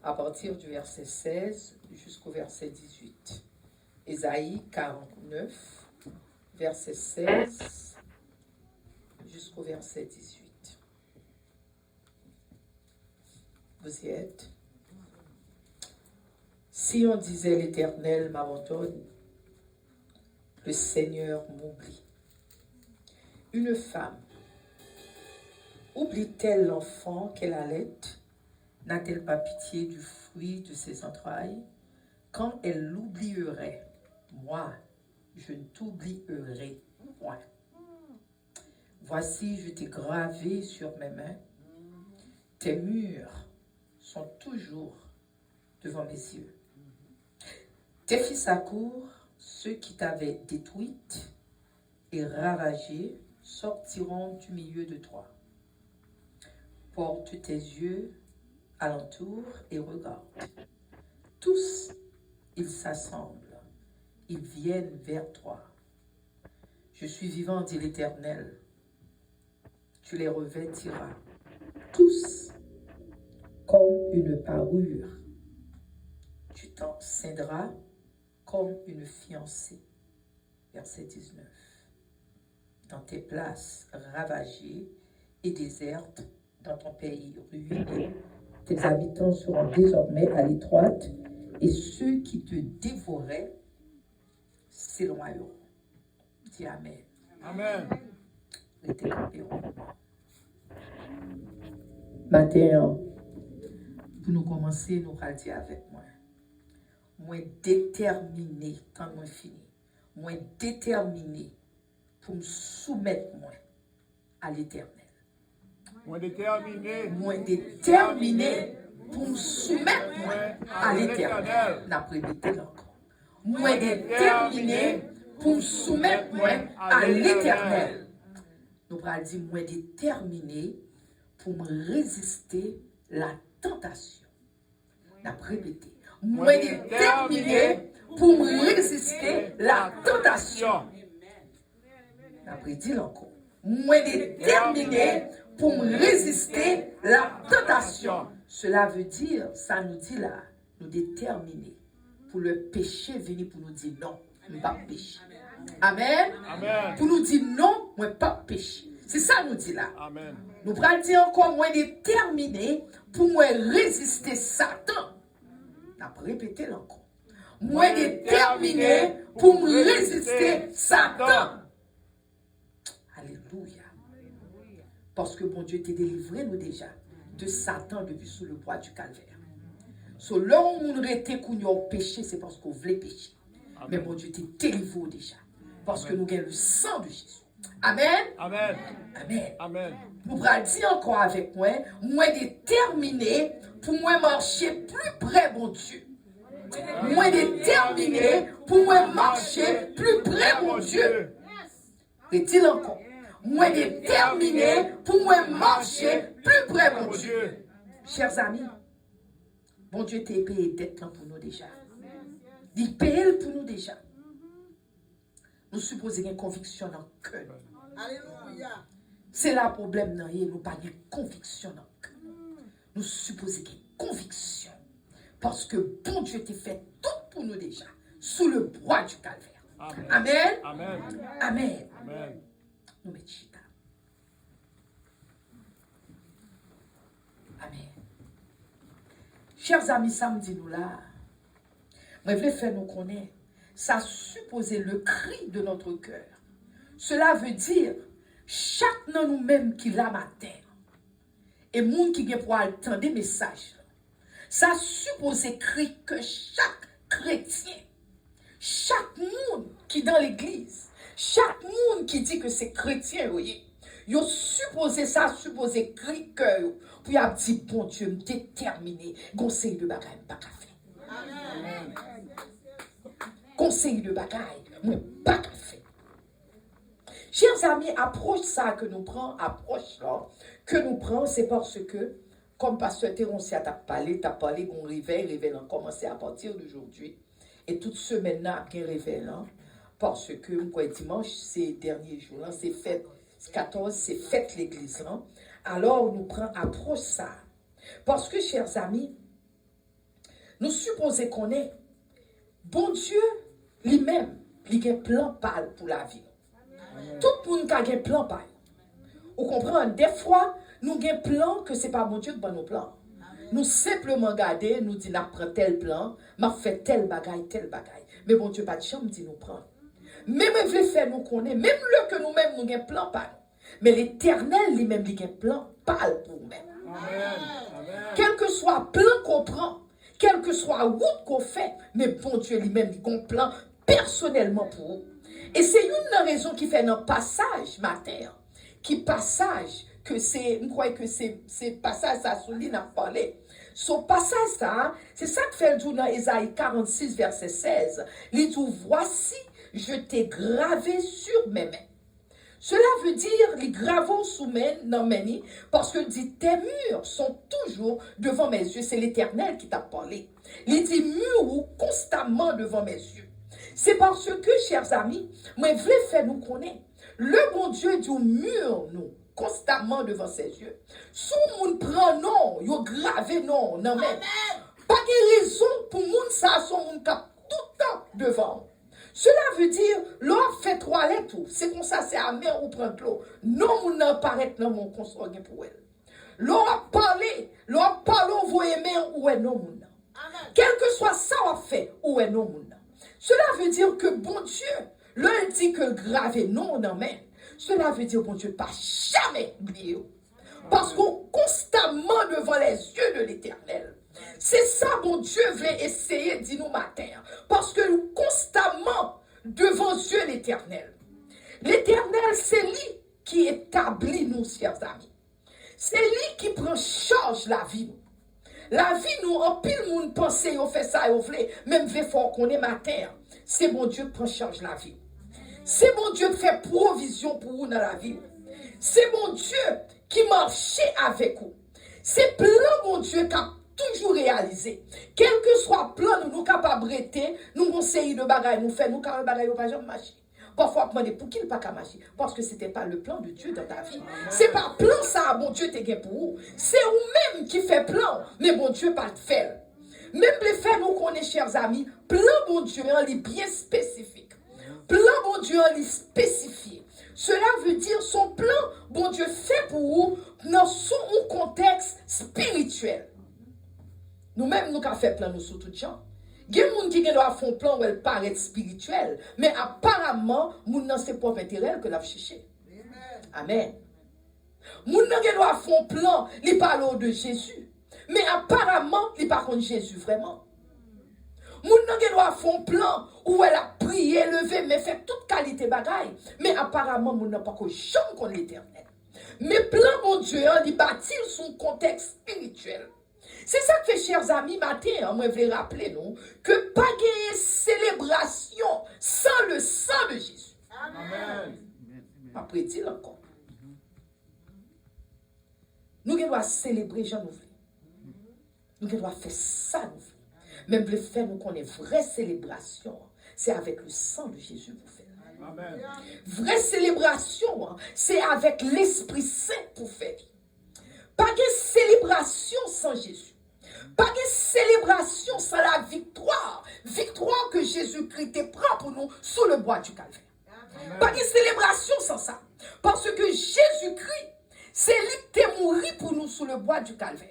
à partir du verset 16 jusqu'au verset 18. Ésaïe 49, verset 16 jusqu'au verset 18. Vous y êtes? Si on disait l'Éternel m'abandonne, le Seigneur m'oublie. Une femme oublie-t-elle l'enfant qu'elle allait? N'a-t-elle pas pitié du fruit de ses entrailles? Quand elle l'oublierait, moi, je ne t'oublierai point. Voici, je t'ai gravé sur mes mains. Tes murs sont toujours devant mes yeux. Tes fils accourent, ceux qui t'avaient détruite et ravagée, sortiront du milieu de toi. Porte tes yeux alentour et regarde. Tous, ils s'assemblent, ils viennent vers toi. Je suis vivant, dit l'Éternel. Tu les revêtiras, tous, comme une parure. Tu t'en ceindras comme une fiancée. Verset 19. Dans tes places ravagées et désertes, dans ton pays ruiné, tes habitants seront désormais à l'étroite, et ceux qui te dévoraient s'éloigneront. Dis Amen. Amen. Matin, pour nous commencer, nous allons dire avec moi. Moi déterminé, quand moi fini, moi déterminé pour me soumettre moi à l'Éternel. Moi déterminé. Moi déterminé pour me soumettre moi à l'Éternel. N'a pas répété encore. Moi déterminé pour me soumettre moi à l'Éternel. Nous allons dire moi déterminé pour me résister la tentation. N'a pas répété. Moi déterminé pour me résister la tentation. N'a pas dit encore. Moi déterminé pour me résister la tentation. Cela veut dire, ça nous dit là, nous déterminer pour le péché venir pour nous dire non, je ne vais pas pécher. Amen. Amen. Pour nous dire non, je ne vais pas pécher. C'est ça nous dit là. Amen. Nous allons dire encore, moi déterminé pour moi résister Satan. On a répété encore. Moi déterminé pour me résister Satan. Alléluia. Parce que bon Dieu t'a délivré nous déjà de Satan depuis sous le bois du calvaire. So, là où on était au péché, c'est parce qu'on voulait pécher. Amen. Mais bon Dieu t'a délivré déjà. Parce que nous avons le sang de Jésus. Amen. Amen. Amen. Amen. Vous allez dire encore avec moi, moi déterminé pour moi marcher plus près, mon Dieu. Moi déterminé pour moi marcher plus près, mon Dieu. Est-il encore? Moi déterminé pour moi marcher plus près, mon Dieu. Chers amis, bon Dieu t'a payé dette pour nous déjà. Il paye pour nous déjà. Nous supposons une conviction dans le cœur. Alléluia. C'est là le problème, nous pas de conviction dans le cœur. Nous supposons qu'il y ait conviction. Parce que bon Dieu t'a fait tout pour nous déjà, sous le bois du calvaire. Amen. Amen. Amen. Amen. Nous mettons chita. Amen. Chers amis, samedi nous là, je voulais faire nous connaître, ça supposait le cri de notre cœur. Cela veut dire, chaque dans nous-mêmes qui l'a matin, et monde qui vient pour entendre des messages, ça suppose écrit que chaque chrétien, chaque monde qui est dans l'église, chaque monde qui dit que c'est chrétien, voyez, yo supposé ça, supposé écrit que pour y a dit bon Dieu me déterminé, conseil de bagaille pas qu'à faire. Conseil de bagaille, moi pas qu'à faire. Chers amis, approche ça que nous prenons, approche là que nous prenons, c'est parce que comme pasteur Théroncia t'a parlé qu'on réveil a commencé à partir d'aujourd'hui. Et toute semaine là, il y a un réveil là. Parce que, moi, dimanche, ces derniers jours là, c'est fête. 14, c'est fête l'église là. Alors, nous prenons approche ça. Parce que, chers amis, nous supposons qu'on est bon Dieu lui-même, il a un plan pâle pour la vie. Tout le monde a un plan pâle. Vous comprenez? Des fois, nous avons un plan que ce n'est pas bon Dieu qui a nos plans. Nous simplement regarder, nous disons, nous prenons tel plan, nous fait tel bagaille. Mais bon Dieu, pas de chambre, dit nous prendre. Même il veut faire nous connaître, même le que nous-mêmes, nous avons un plan pâle. Mais l'Éternel lui-même, il a un plan pâle pour nous-mêmes. Quel que soit le plan qu'on prend, quelle que soit la route qu'on fait, mais bon Dieu lui-même, il a un plan personnellement pour vous. Et c'est une raison qui fait notre passage matin, qui passage, que c'est, je crois que c'est passage, ça, Souline a parlé. Ce passage, ça, c'est ça que fait le jour dans Ésaïe 46, verset 16. Il dit, voici, je t'ai gravé sur mes mains. Cela veut dire, les gravons sous mes mains, parce que dit, tes murs sont toujours devant mes yeux. C'est l'Éternel qui t'a parlé. Il dit, murs constamment devant mes yeux. C'est parce que, chers amis, moi, je voulais faire nous connaître. Le bon Dieu dit, mur nous constamment devant ses yeux. Si on prend non, il gravé non, non mais pas de raison pour moun ça son moun cap tout le temps devant. Cela veut dire, l'on fait toilette ou c'est comme ça, c'est à mer ou prendre l'eau. Non, moun n'en paraît non mon consort pour elle. L'on a parlé, on voit aimer ou est non moun. Quel que soit ça on fait ou est non moun. Cela veut dire que bon Dieu, l'on dit que gravé non non mais cela veut dire, bon Dieu, pas jamais oublier. Parce qu'on constamment devant les yeux de l'Éternel. C'est ça, bon Dieu, veut essayer de dire nous matin. Parce que nous constamment devant Dieu l'Éternel. L'Éternel, c'est lui qui établit nous, chers amis. C'est lui qui prend charge la vie. La vie, nous, en pile, monde pense, on fait ça, on fait, même fort qu'on est matin. C'est bon Dieu qui prend charge la vie. C'est mon Dieu qui fait provision pour vous dans la vie. C'est mon Dieu qui marchait avec vous. C'est plan, mon Dieu, qui a toujours réalisé. Quel que soit le plan, nous sommes capables de rester, nous conseillons de bagaille, nous faisons, nous capables de bagaille, pas jamais marcher. Parfois, on demande pour qui il pas marcher. Parce que ce n'était pas le plan de Dieu dans ta vie. Ce n'est pas plan ça, bon Dieu, t'es pour vous. C'est vous-même qui fait plan, mais bon Dieu, pas de faire. Même les faits, nous connaissons, chers amis, plan, bon Dieu, il est bien spécifique. Plan, bon Dieu, il est spécifié. Cela veut dire son plan, bon Dieu, fait pour vous dans son contexte spirituel. Nous-mêmes, nous avons fait plan, nous sur tout gens. Il y a des gens qui doivent faire un plan où elle paraît spirituel, mais apparemment, nous n'avons pas propre intérêt que l'avons cherché. Amen. Nous doivent faire un plan, il parle de Jésus, mais apparemment, il parle de Jésus vraiment. Moun nan gen doit faire un plan où elle a prié, levé, mais fait toute qualité bagaille. Mais apparemment, moun nan pas ko jamais contre l'Éternel. Mais plan, mon Dieu, il bâtit son contexte spirituel. C'est ça que fait, chers amis, matin, moi, je vais rappeler, nous, que pas de célébration sans le sang de Jésus. Amen. Après, dit encore. Nous devons célébrer Jean Nouveau. Nous devons faire ça, nous. Même le fait nous qu'on ait vraie célébration, c'est avec le sang de Jésus pour faire. Amen. Vraie célébration, c'est avec l'Esprit Saint pour faire. Pas de célébration sans Jésus. Pas de célébration sans la victoire. Victoire que Jésus-Christ prend pour nous sur le bois du Calvaire. Amen. Pas de célébration sans ça. Parce que Jésus-Christ, c'est lui qui est mort pour nous sur le bois du Calvaire.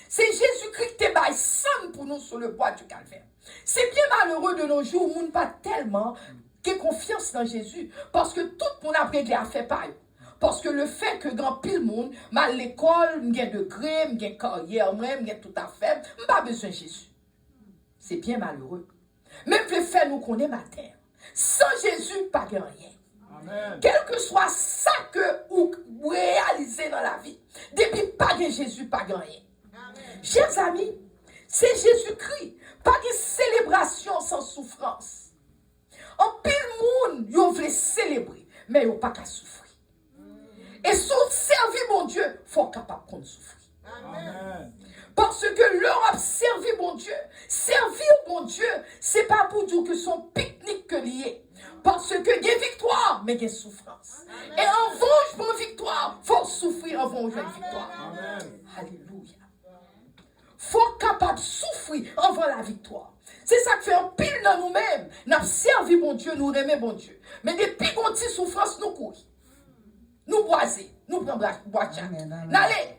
C'est Jésus-Christ qui est bail sang pour nous sur le bois du Calvaire. C'est bien malheureux de nos jours où nous pas tellement de confiance dans Jésus. Parce que tout le monde après a fait pareil. Parce que le fait que grand pile monde, mal l'école, m'gen degré, m'gen carrière, m'gen tout à fait, m'pas besoin de Jésus. C'est bien malheureux. Même le fait nous connaît matin. Sans Jésus, pas de rien. Amen. Quel que soit ça que vous réalisez dans la vie, depuis pas de Jésus, pas de rien. Amen. Chers amis, c'est Jésus-Christ. Pas de célébration sans souffrance. En pile monde, vous voulez célébrer, mais vous pas qu'à souffrir. Et sous servir mon Dieu, il faut capable qu'on souffre. Amen. Parce que l'Europe servi mon Dieu. Servir mon Dieu, c'est pas pour dire que son pique-nique que lié. Parce que il y a victoire, mais il y a souffrance. Amen. Et en venge pour victoire, il faut souffrir avant une victoire. Amen. Alléluia. Faut capable de souffrir avant devant la victoire. C'est ça qui fait un pile dans nous-mêmes. Nous avons servi bon Dieu, nous aimons bon Dieu. Mais depuis qu'on a souffrance, nous courons. Nous boisons, nous prenons bois de chat. N'allez.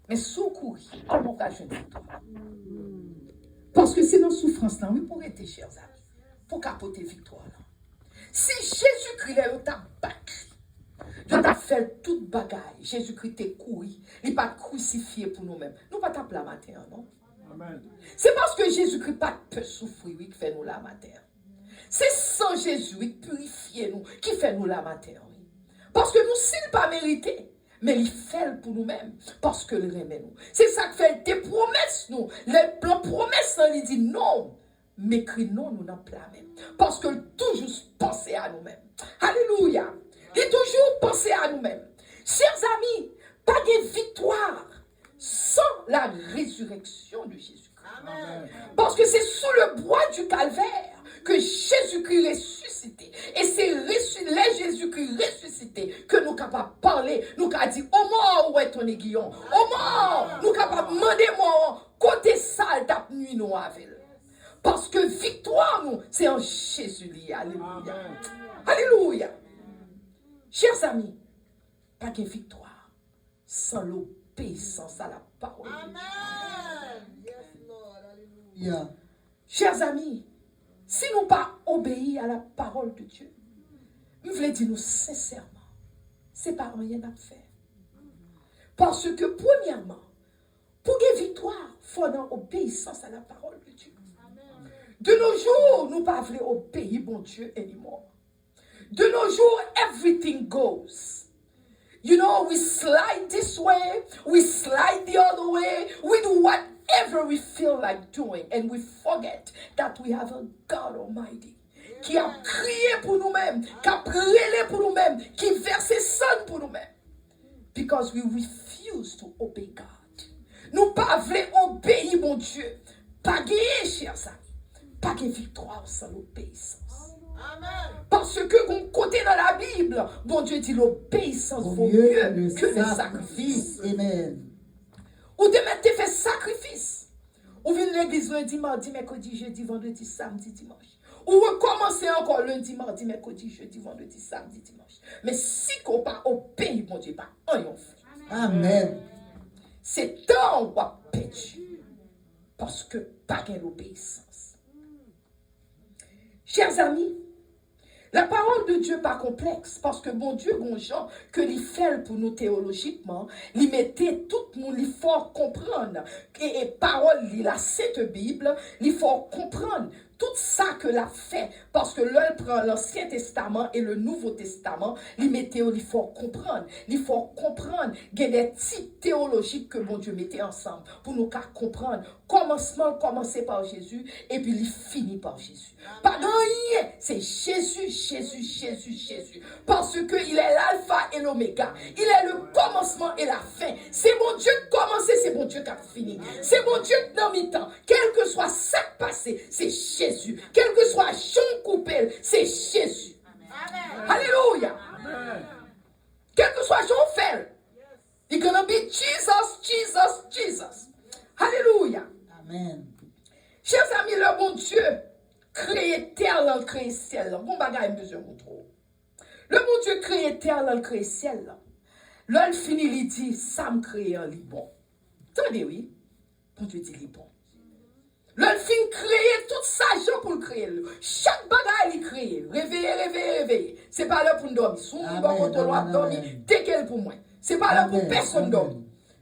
Mais sous courir, comment on va jouer victoire? Parce que c'est dans la souffrance, là, oui, pour être, chers amis, pour capoter victoire. Là. Si Jésus-Christ est t'a battu, je t'a fait toute bagaille, Jésus-Christ t'est couru, il n'est pas crucifié pour nous-mêmes. Nous pas taper la matin, non? Amen. C'est parce que Jésus-Christ pas peut souffrir, oui, qui fait nous la matin. C'est sans Jésus, qui purifie nous, qui fait nous la matin. Oui. Parce que nous, s'il pas mérité, mais il fait pour nous-mêmes, parce que il aime nous. C'est ça qui fait des promesses, nous. Les promesses, il dit non, mais que non, nous n'en pas même. Parce que toujours penser à nous-mêmes. Alléluia. Il toujours penser à nous-mêmes. Chers amis, pas de victoire sans la résurrection de Jésus-Christ. Parce que c'est sous le bois du calvaire que Jésus-Christ ressuscité. Et c'est les Jésus-Christ ressuscité que nous sommes capables de parler. Nous sommes capables de dire, oh mort, où est ton aiguillon? Oh mort, nous sommes capables de demander, mort, côté sale, tape nuit, nous avec. Parce que victoire, nous, c'est en Jésus. Alléluia. Alléluia. Chers amis, pas de victoire sans l'obéissance à la parole. Amen. Yes, Lord. Alléluia. Chers amis, si nous pas obéir à la parole de Dieu, nous voulons dire nous sincèrement, c'est pas rien à faire. Parce que premièrement, pour gagner victoire, il faut avoir obéissance à la parole de Dieu. De nos jours, nous pas voulons obéir bon Dieu anymore. De nos jours, everything goes. You know, we slide this way, we slide the other way, we do whatever we feel like doing, and we forget that we have a God Almighty qui a crié pour nous-mêmes, qui a prié pour nous-mêmes, qui verse sang pour nous-mêmes. Because we refuse to obey God. Nous pas voulons obéir mon Dieu. Pas gagner, chers amis. Pas de victoire sans l'obéissance. Amen. Parce que, qu'on côté dans la Bible, bon Dieu dit l'obéissance vaut mieux que le sacrifice. Amen. Ou de mettre fait sacrifice. Ou venir l'église lundi, mardi, mercredi, jeudi, vendredi, samedi, dimanche. Ou recommencer encore lundi, mardi, mercredi, jeudi, vendredi, samedi, dimanche. Mais si qu'on pas obéi, bon Dieu, pas un yon fait. Amen. C'est temps où on perdu. Parce que pas l'obéissance. Chers amis, la parole de Dieu pas complexe parce que bon Dieu, bon gens, que l'il fait pour nous théologiquement, l'il mettait tout le monde, il faut comprendre. Et parole, la Sainte Bible, il faut comprendre tout ça que l'a fait parce que l'un prend l'Ancien Testament et le Nouveau Testament, il mettait, il faut comprendre. Il faut comprendre. Il y a des types théologiques que bon Dieu mettait ensemble pour nous comprendre. Commencement, commencer par Jésus et puis il finit par Jésus. Pas de rien, c'est Jésus, Jésus, Jésus, Jésus. Parce qu'il est l'alpha et l'oméga. Il est le commencement et la fin. C'est mon Dieu qui a commencé, c'est mon Dieu qui a fini. C'est mon Dieu qui a mis temps. Quel que soit ce passé, c'est Jésus. Quel que soit Jean coupé, c'est Jésus. Amen. Alléluia. Amen. Quel que soit Jean fait, it's gonna be Jesus, Jesus, Jesus. Alléluia. Amen. Chers amis, le bon Dieu créé terre, créé ciel. Bon bagage, besoin de trop. Le bon Dieu créé terre, créé ciel. L'homme finit, il dit, ça me crée un lit bon. Attendez, oui. Bon Dieu dit, lit bon. L'homme finit créer tout ça, Jean pour le créer. Chaque bagage, il crée. Réveiller, réveiller, réveiller. C'est pas là pour nous dormir. Si on va contre dormir, dès qu'elle pour moi. C'est pas là pour personne dormir.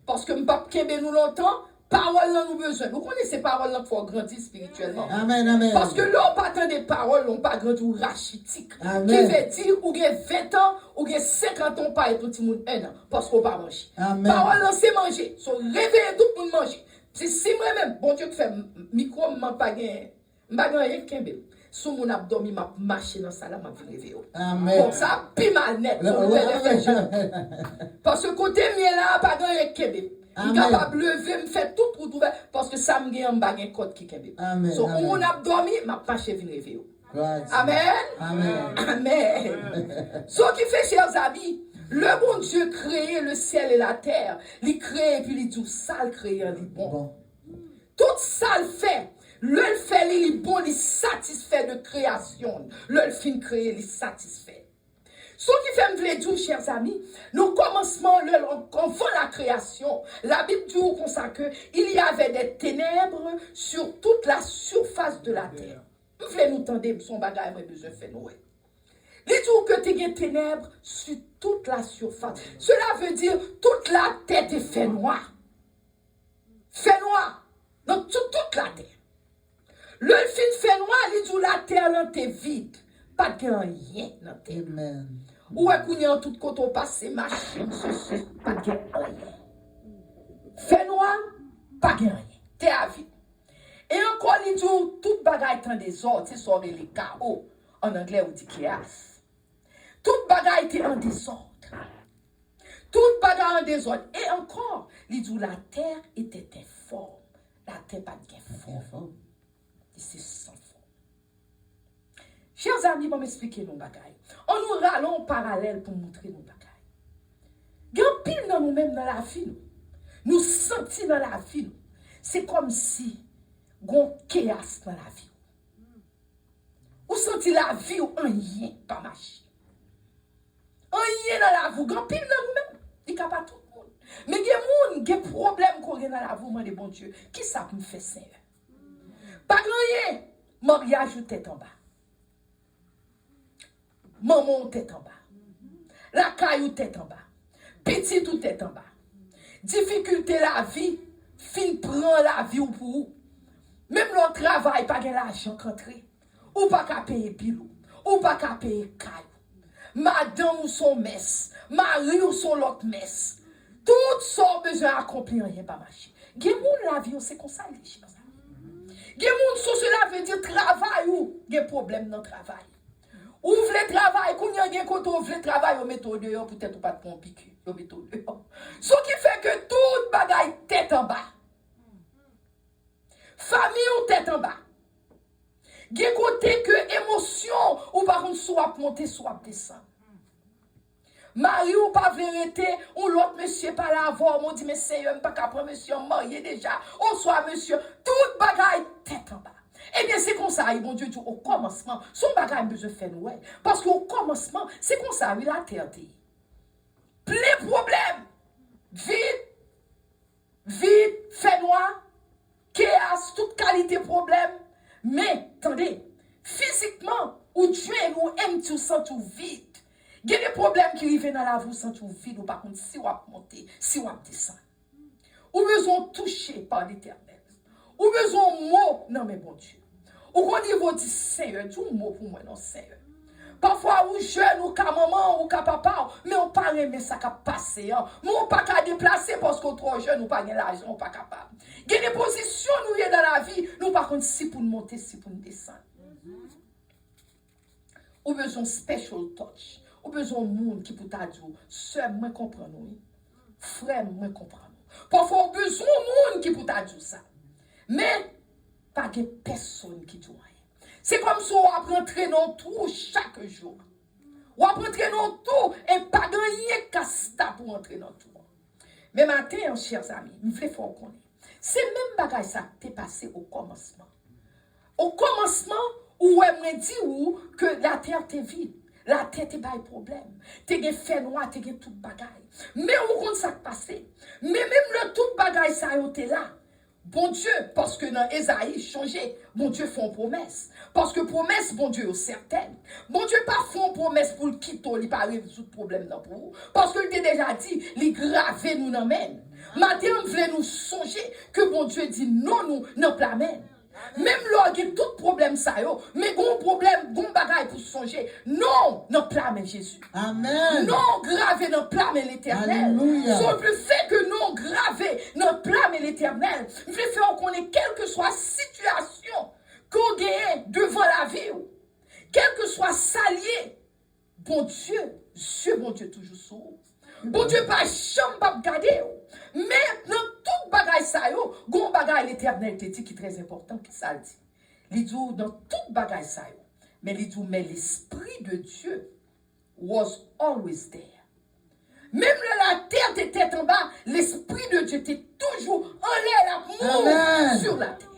Parce que nous ne pouvons pas nous longtemps. Parole là nous besoin. Vous connaissez ces paroles là pour grandir spirituellement. Amen, amen. Parce que là, on pas tant des paroles, on pas grandir rachitique. Amen. Qui veut dire, ou bien 20 ans, ou bien 50 ans, pas être tout le monde 1 an. Parce qu'on pas manger. Amen. Parole là, c'est manger. So, réveiller tout le monde manger. C'est moi-même, bon Dieu qui fait micro, m'a pas gagné. M'a gagné qu'un sous mon abdomen, m'a marché dans ça là, m'a réveillé. Amen. Comme ça, puis mal net. Parce que côté mien là, pas gagné qu'un il est capable de lever, me faire tout pour trouver, parce que ça me gagne un bagage code qui est. Amen. So, on a dormi, ma pache vient réveiller. Amen. Amen. Amen. Ce qui fait, chers amis, le bon Dieu créé le ciel et la terre. Il crée et puis il dit ça, il crée un lit bon. ça le fait. Le fait, il est bon, il est satisfait de création. Le fin créé, il est satisfait. Ce qui fait me dire, chers amis, nous commencement, avant la création, la Bible dit comme ça que il y avait des ténèbres sur toute la surface de la terre. Vous voulez nous tendre, son bagage, moi, besoin de faire nous. Il dit que tu as des ténèbres sur toute la surface. Cela veut dire toute la terre est fait noir. Fait noir. Donc, toute la terre. Le fin fait noir, il dit la terre est vide. Pas de rien dans la terre. Amen. Ou est-ce qu'on y a tout côté au passé, machine, ceci, pas de rien. Fait noir, pas de rien. T'es à vie. Et encore, il dit tout bagaille est en désordre, c'est sur les chaos. En anglais, on dit chaos. Tout bagaille était en désordre. Tout bagaille en désordre. Et encore, il dit la terre était informe. La terre pas de forme. Et c'est sans forme. Chers amis, pour m'expliquer nos bagailles. On nous rallons en parallèle pour montrer nos bagailles. Il y a un pile dans nous-mêmes dans la vie. Nous sentis dans la vie. C'est comme si il y a un chaos dans la vie. Vous sentez la vie ou un rien pas marcher. Un rien dans la vie. Il y a un pile dans nous-mêmes. Il n'y a pas tout le monde. Mais il y a des problèmes qu'on a dans la vie, mon bon Dieu. Qui ça me fait ça? Pas rien. Mariage ou tête en bas. Maman ou tête en bas. La caille ou tête en bas. Petit ou tête en bas. Difficulté la vie. Fin prend la vie ou pour vous. Même le travail, pas de l'argent rentré. Ou pas qu'à payer pilou. Ou pas qu'à payer caille. Madame ou son messe. Mari ou son l'autre messe. Tout ça besoin d'accomplir, rien pas marcher. Gen la vie, c'est comme ça, les choses. Gen cela veut dire travail ou gen problème dans le travail. Ou vle travail, quand y a gen koto ou vle travail, ou mettez dehors, peut-être pas de pont piqué, ou mettez dehors. Ce qui fait que toute bagaille tête en bas. Famille ou tête en bas. Gen côté que émotion, ou par contre, soit monter, soit descendre. Marie ou pas vérité, ou l'autre monsieur pas là avant, on dit, mais c'est pas qu'à prendre monsieur marié déjà, ou soit monsieur, toute bagaille tête en bas. Eh bien, c'est comme ça, bon Dieu dit, au commencement, son bagaille besoin de faire nous. Parce qu'au commencement, c'est comme ça, la terre dit. Plein problème. Vide, fait noir, chaos, toute qualité problème. Mais, attendez, physiquement, ou Dieu nous aime tout sans tout vide. Il y a des problèmes qui arrivent dans la vie sans tout vide, ou par contre, si on monter, si on descend. Ou besoin toucher par l'éternel. Ou besoin mot, non mais bon Dieu. Ou qu'on niveau dit Seigneur, tout mot pour moi, non Seigneur. Parfois, ou jeune, ou qu'à maman, ou qu'à papa, mais on pas aimer ça qui a passé. Mais on pas qu'à déplacer parce qu'on est trop jeune, ou pas l'argent, on pas capable. Il y a des positions, nous, dans la vie, nous, par contre, si pour nous monter, si pour nous descendre. Ou besoin special touch. Ou besoin de monde qui peut dire, sœur, moi comprends nous. Frère, moi comprends nous. Parfois, on besoin de monde qui peut dire ça. Mais, pas de personne qui dit rien. C'est comme si on apprend dans tout chaque jour. On apprend dans tout et pas de rien qu'à pour entrer dans tout. Mais maintenant, chers amis, il faut qu'on connaisse. C'est même bagage ça qui est passé au commencement. Au commencement, où elle me dit que la terre est vide. La tête est pas un problème. Tu as fait noir, tu as tout bagaille. Mais où compte ça passé? Mais même le tout bagaille ça est là. Bon Dieu, parce que dans Esaïe changé, bon Dieu fait une promesse. Parce que promesse, bon Dieu est certaine. Bon Dieu pas fait une promesse pour le quitter, il pas résoudre problème pour vous. Parce que il t'a déjà dit, il gravé nous dans même. Maintenant, on voulait nous songer que bon Dieu dit non nous dans la même. Même là, il y a tout problème ça yo, mais bon problème, bon bagaille pour songer. Non, non blâmer Jésus. Amen. Non gravé dans blâmer l'Éternel. Sur le fait que non gravé dans blâmer l'Éternel, je vais faire qu'on ait quelle que soit situation qu'on gagne devant la vie, quel que soit salier, bon Dieu toujours sourd. Bon Dieu pas jamais pas regarder. Mais dans tout bagaille ça yo, gon bagaille l'Éternel te dit qui est très important qui ça dit. Il dit dans tout bagaille ça yo, mais il dit mais l'esprit de Dieu was always there. Même la terre était en bas, l'esprit de Dieu était toujours en l'air sur la terre.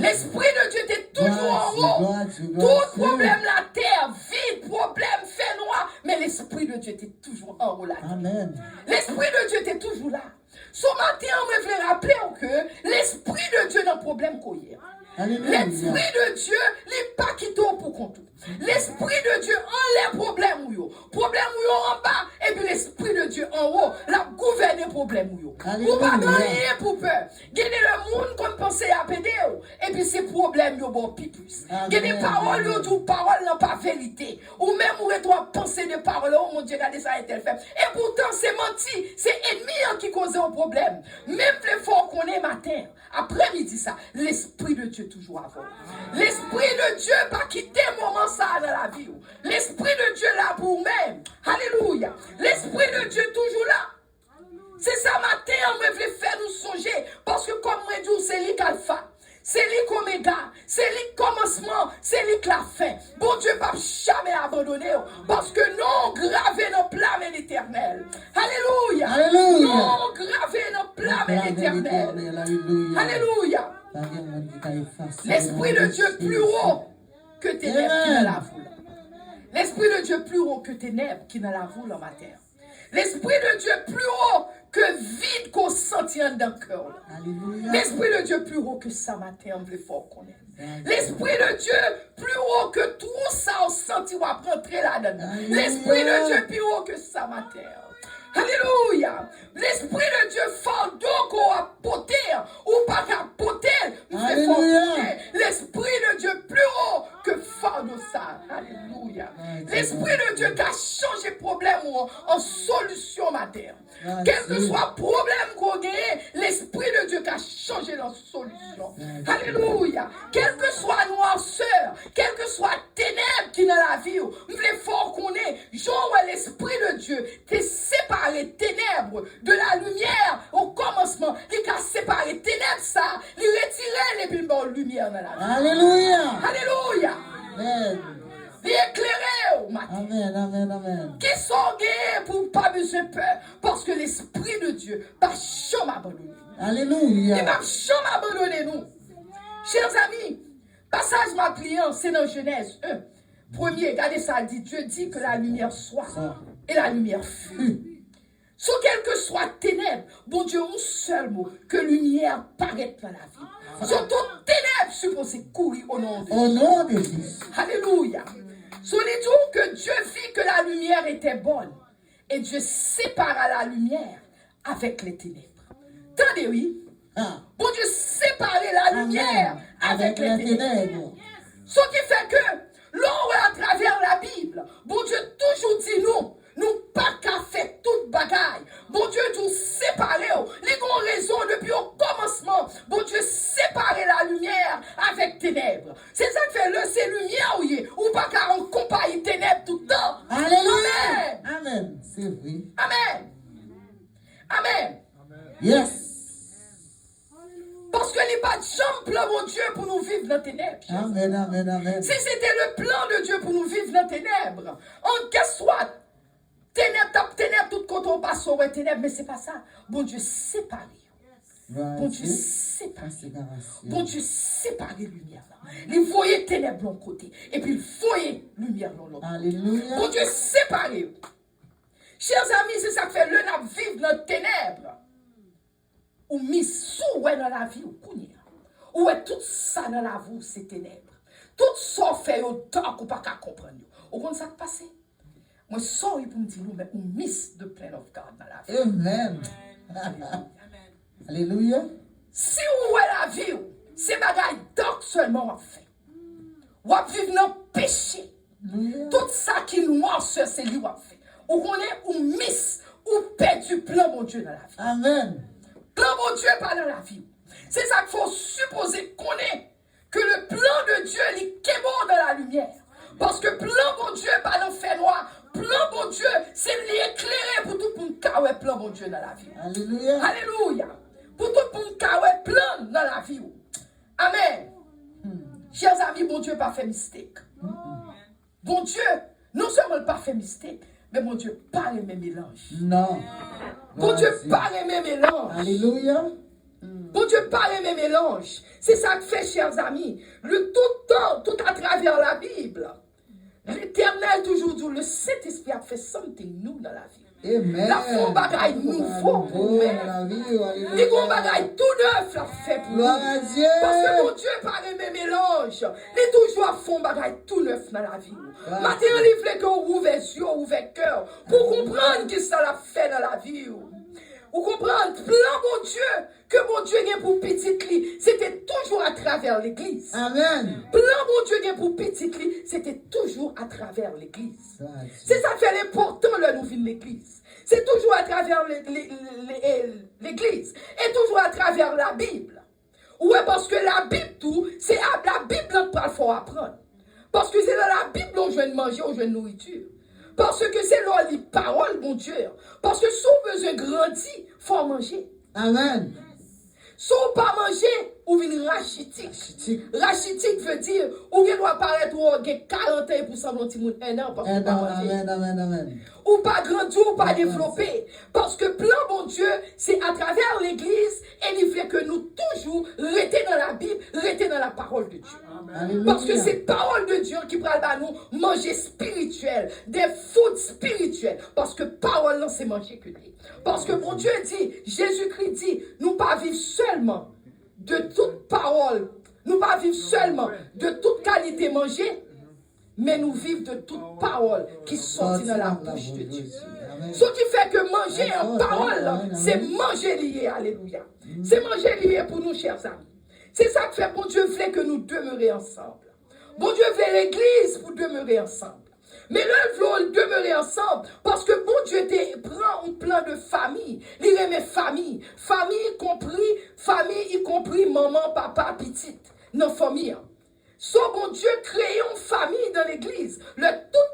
L'Esprit de Dieu était toujours en haut. Tout problème, la terre, vide, problème, fait noir. Mais l'Esprit de Dieu était toujours en haut là. Amen. L'Esprit de Dieu était toujours là. Ce matin, on me fait rappeler que l'Esprit de Dieu n'a problème qu'on y est. L'Esprit de Dieu n'est pas quitté pour compte. L'Esprit de Dieu enlève problème ou yo. Problème ou yo en bas. Et puis l'Esprit de Dieu en haut. La gouverne problème ou yo. Ou pas gagner pour peur. Gagner le monde qu'on pensait à péder. Et puis ces problèmes yo bon plus. Gagner parole yo tout parole n'a pas vérité. Ou même ou toi penser de parole. Oh mon Dieu, regardez ça et tel fait. Et pourtant c'est menti. C'est ennemi qui cause un problème. Même les forts qu'on est matin. Après-midi ça. L'Esprit de Dieu toujours avant. L'Esprit de Dieu pas quitter moment ça dans la vie. L'Esprit de Dieu là pour même. Alléluia. L'Esprit de Dieu toujours là. C'est ça matin, on me veut faire nous songer. Parce que comme moi dis, c'est lui qu'alpha. C'est lui qu'oméga. C'est lui commencement. C'est lui que la fin. Bon Dieu va jamais abandonner. Parce que non gravé nos plans l'éternel. Alléluia. Alléluia. Non gravé nos plans l'éternel. Alléluia. L'Esprit de Dieu plus haut que ténèbres qui ne la voulent. L'Esprit de Dieu plus haut que ténèbres qui ne la voulent en matière. L'Esprit de Dieu plus haut que vide qu'on sentit dans le cœur. L'Esprit de Dieu plus haut que ça matin, on veut fort connaître. L'Esprit de Dieu plus haut que tout ça, on sentit, on va rentrer là-dedans. L'Esprit de Dieu plus haut que ça matin. Alléluia. L'Esprit de Dieu fardeau qu'on a porté ou pas qu'à porter. L'Esprit de Dieu plus haut que fardeau ça. Alléluia. L'Esprit de Dieu qui a changé problème en solution matin. Quel que soit le problème qu'on gagne, l'Esprit de Dieu qui a changé la solution. Alléluia. Quel que soit noirceur, quel que soit ténèbres qui dans la vie, nous voulons fort qu'on est. Genre l'Esprit de Dieu t'es séparé ténèbres de la lumière au commencement. Il a séparé ténèbres ça, il retirait les billes de lumière dans la vie. Alléluia. Alléluia. Amen. Il éclairé au matin. Amen, amen, amen. Qui sont gagnés pour pas besoin de peur. Parce que l'Esprit de Dieu va jamais abandonner. Alléluia. Il va jamais abandonner nous. Chers amis, passage ma client, c'est dans Genèse 1. Premier, regardez ça, dit Dieu dit que la lumière soit. Et la lumière fut. Sur quel que soit ténèbres, bon Dieu, un seul mot, que lumière paraît dans la vie. Sur toute ténèbres, supposé courir au nom de Dieu. Au nom de Jésus. Alléluia. Soulignons que Dieu vit que la lumière était bonne. Et Dieu sépara la lumière avec les ténèbres. Attendez, oui. Bon Dieu séparait la lumière avec les ténèbres. Ce qui fait que, l'on à travers la Bible, bon Dieu toujours dit nous pas qu'à faire toute bagaille. Bon Dieu nous séparer. Les grands raisons depuis au commencement. Bon Dieu séparer la lumière avec ténèbres. C'est ça que fait le c'est lumière ou pas qu'à en compagnie ténèbres tout le temps. Alléluia. Amen. C'est vrai. Amen. Amen. Yes. Parce que n'est pas de chambre plan mon Dieu pour nous vivre dans les ténèbres. Amen, amen, amen. Si c'était le plan de Dieu pour nous vivre dans les ténèbres, en qu'est-ce soit ténèbres, tout côté on passe au ténèbres, mais c'est pas ça. Bon Dieu séparé. Bon Dieu séparé. Bon Dieu séparé lumière là. Il voyait ténèbres de l'un côté et puis il voyait lumière de l'autre. Alléluia. Bon Dieu séparé. Chers amis, c'est ça que fait le n'a vivre dans les ténèbres. Ou mis sous dans la vie ou connaît. Ou est tout ça dans la vie c'est ténèbres. Tout ça fait au temps qu'on pas qu'à comprendre. Au compte ça qui passe. Moi sorry pour me dire nous mais on miss the plan of God dans la vie. Amen. Alléluia. Si ou est la vie, c'est bagaille donc seulement on fait. Ou à vivre dans le péché. Tout ça qui nous noirceur c'est lui ou fait. Ou connaît ou miss ou perd du plan mon Dieu dans la vie. Amen. Plan mon Dieu pas dans la vie. C'est ça qu'il faut supposer qu'on est. Que le plan de Dieu il est bon dans la lumière. Parce que plan mon Dieu pas dans le fait noir. Plan mon Dieu c'est l'éclairer pour tout le monde qui plan mon Dieu dans la vie. Alléluia. Alléluia. Pour tout le monde qui plan dans la vie. Amen. Chers amis, bon Dieu pas fait mistake. Bon Dieu, non seulement pas fait mistake, mais mon Dieu pas les mêmes mélanges. Non. Bon Dieu pas les mêmes mélanges. Alléluia. Bon Dieu, pas les mêmes mélanges. C'est ça que fait, chers amis. Le tout temps, tout à travers la Bible. L'Éternel toujours dit, le Saint-Esprit a fait something new dans la vie. Amen. La fond bagaille nouveau pour nous. Les gros bagaille tout neuf la fait pour nous. Gloire à Dieu. Parce que mon Dieu pas les mêmes mélanges. Les toujours à fond bagaille tout neuf dans la vie. Maintenant, il faut que vous ouvrez les yeux, ouvrez le cœur pour comprendre que ça l'a fait dans la vie. Vous comprenez, plan mon Dieu, que mon Dieu est pour petite lit, c'était toujours à travers l'église. Amen. Plan mon Dieu est pour petite lit, c'était toujours à travers l'église. C'est ça qui fait l'important le nous vivre l'église. C'est toujours à travers l'église et toujours à travers la Bible. Ouais, parce que la Bible, tout, c'est la Bible qu'il faut apprendre. Parce que c'est dans la Bible qu'on je manger, on je nourriture. Parce que c'est là les paroles, mon Dieu. Parce que si on besoin grandir, il faut manger. Amen. Si on pas manger, ou une rachitique. Rachitique veut dire, ou bien doit paraître ou 40 ans pour sembler un an, parce que pas manger. Amen, amen, amen. Ou pas grandir, ou pas développer. Parce que plan, mon Dieu, c'est à travers l'église, et il fait que nous toujours rester dans la Bible, rester dans la parole de Dieu. Alléluia. Parce que c'est parole de Dieu qui parle à nous manger spirituel, des food spirituels. Parce que parole, là, c'est manger que lui. Parce que mon Dieu dit, Jésus-Christ dit, nous pas vivre seulement de toute parole, nous pas vivre seulement de toute qualité manger, mais nous vivons de toute parole qui sortit dans la bouche de Dieu. Ce qui fait que manger en parole, c'est manger lié, alléluia. C'est manger lié pour nous, chers amis. C'est ça que fait, bon Dieu voulait que nous demeurions ensemble. Bon Dieu voulait l'église pour demeurer ensemble. Mais là, il veut demeurer ensemble parce que bon Dieu prend un plan de famille. Il aime famille. Famille y compris maman, papa, petite. Nos familles. So bon Dieu crée une famille dans l'église. Tout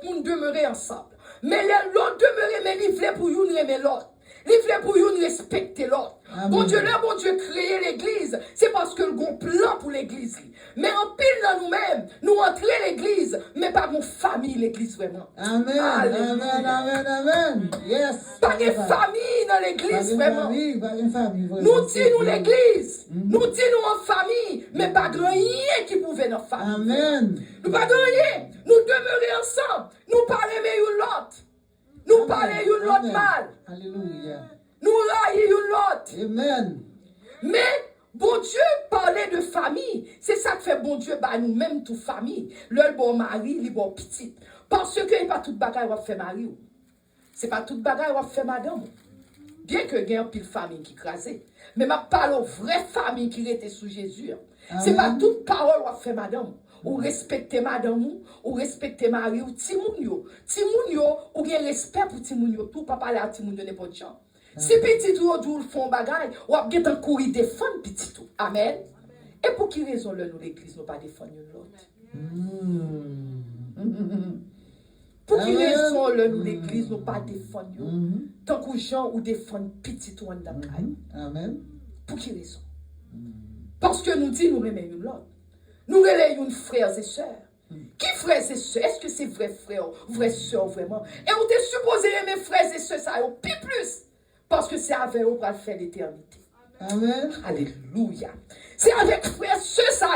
le monde demeurait ensemble. Mais l'autre demeurait, mais il voulait pour nous aimer l'autre. Il voulait pour nous respecter l'autre. Bon Dieu, là, bon Dieu créer l'église, c'est parce que le bon plan pour l'église. Mais en pile dans nous-mêmes, nous entrons l'église, mais pas mon famille, l'église vraiment. Amen, amen, amen, amen. Yes. Pas de famille dans l'église vraiment. Pas une famille. Nous disons l'église, nous disons en famille, mais pas de rien qui pouvait dans famille. Amen. Nous pas de rien, nous demeurons ensemble, nous parlons de l'autre. Nous parlons de l'autre mal. Alléluia. Nous raillons de l'autre. Amen. Mais bon Dieu parlait de famille. C'est ça que fait bon Dieu, bah nous-mêmes, toute famille. Le bon mari, le bon petit. Parce que il pas toute bagaille va faire mari. C'est pas toute bagaille va faire madame. Bien que il y ait une pile famille qui crasait. Mais ma parle aux vraies familles qui étaient sous Jésus. C'est pas toute parole va faire madame. Ou respecter madame, ou respecter mari, ou timounio. Timounio, ou bien respect pour timounio. Tout pas parler à timounio n'importe quoi. Si petit ou du font bagaille, ou a bien courir défendre petit tout. Amen. Et pour qui raison nous l'église nous pas défendre l'autre? Pour qui raison nous l'église nous pas défendre tant que gens ou défendre petit ou en bagaille? Amen. Pour qui raison? Parce que nous disons nous remettons l'autre. Nous relayons frères et sœurs. Qui frères et sœurs? Est-ce que c'est vrai frères, vraies sœurs vraiment? Et on est supposé aimer frères et sœurs, ça au plus. Parce que c'est avec eux qu'on va faire l'éternité. Amen. Alléluia. C'est avec frères et sœurs, ça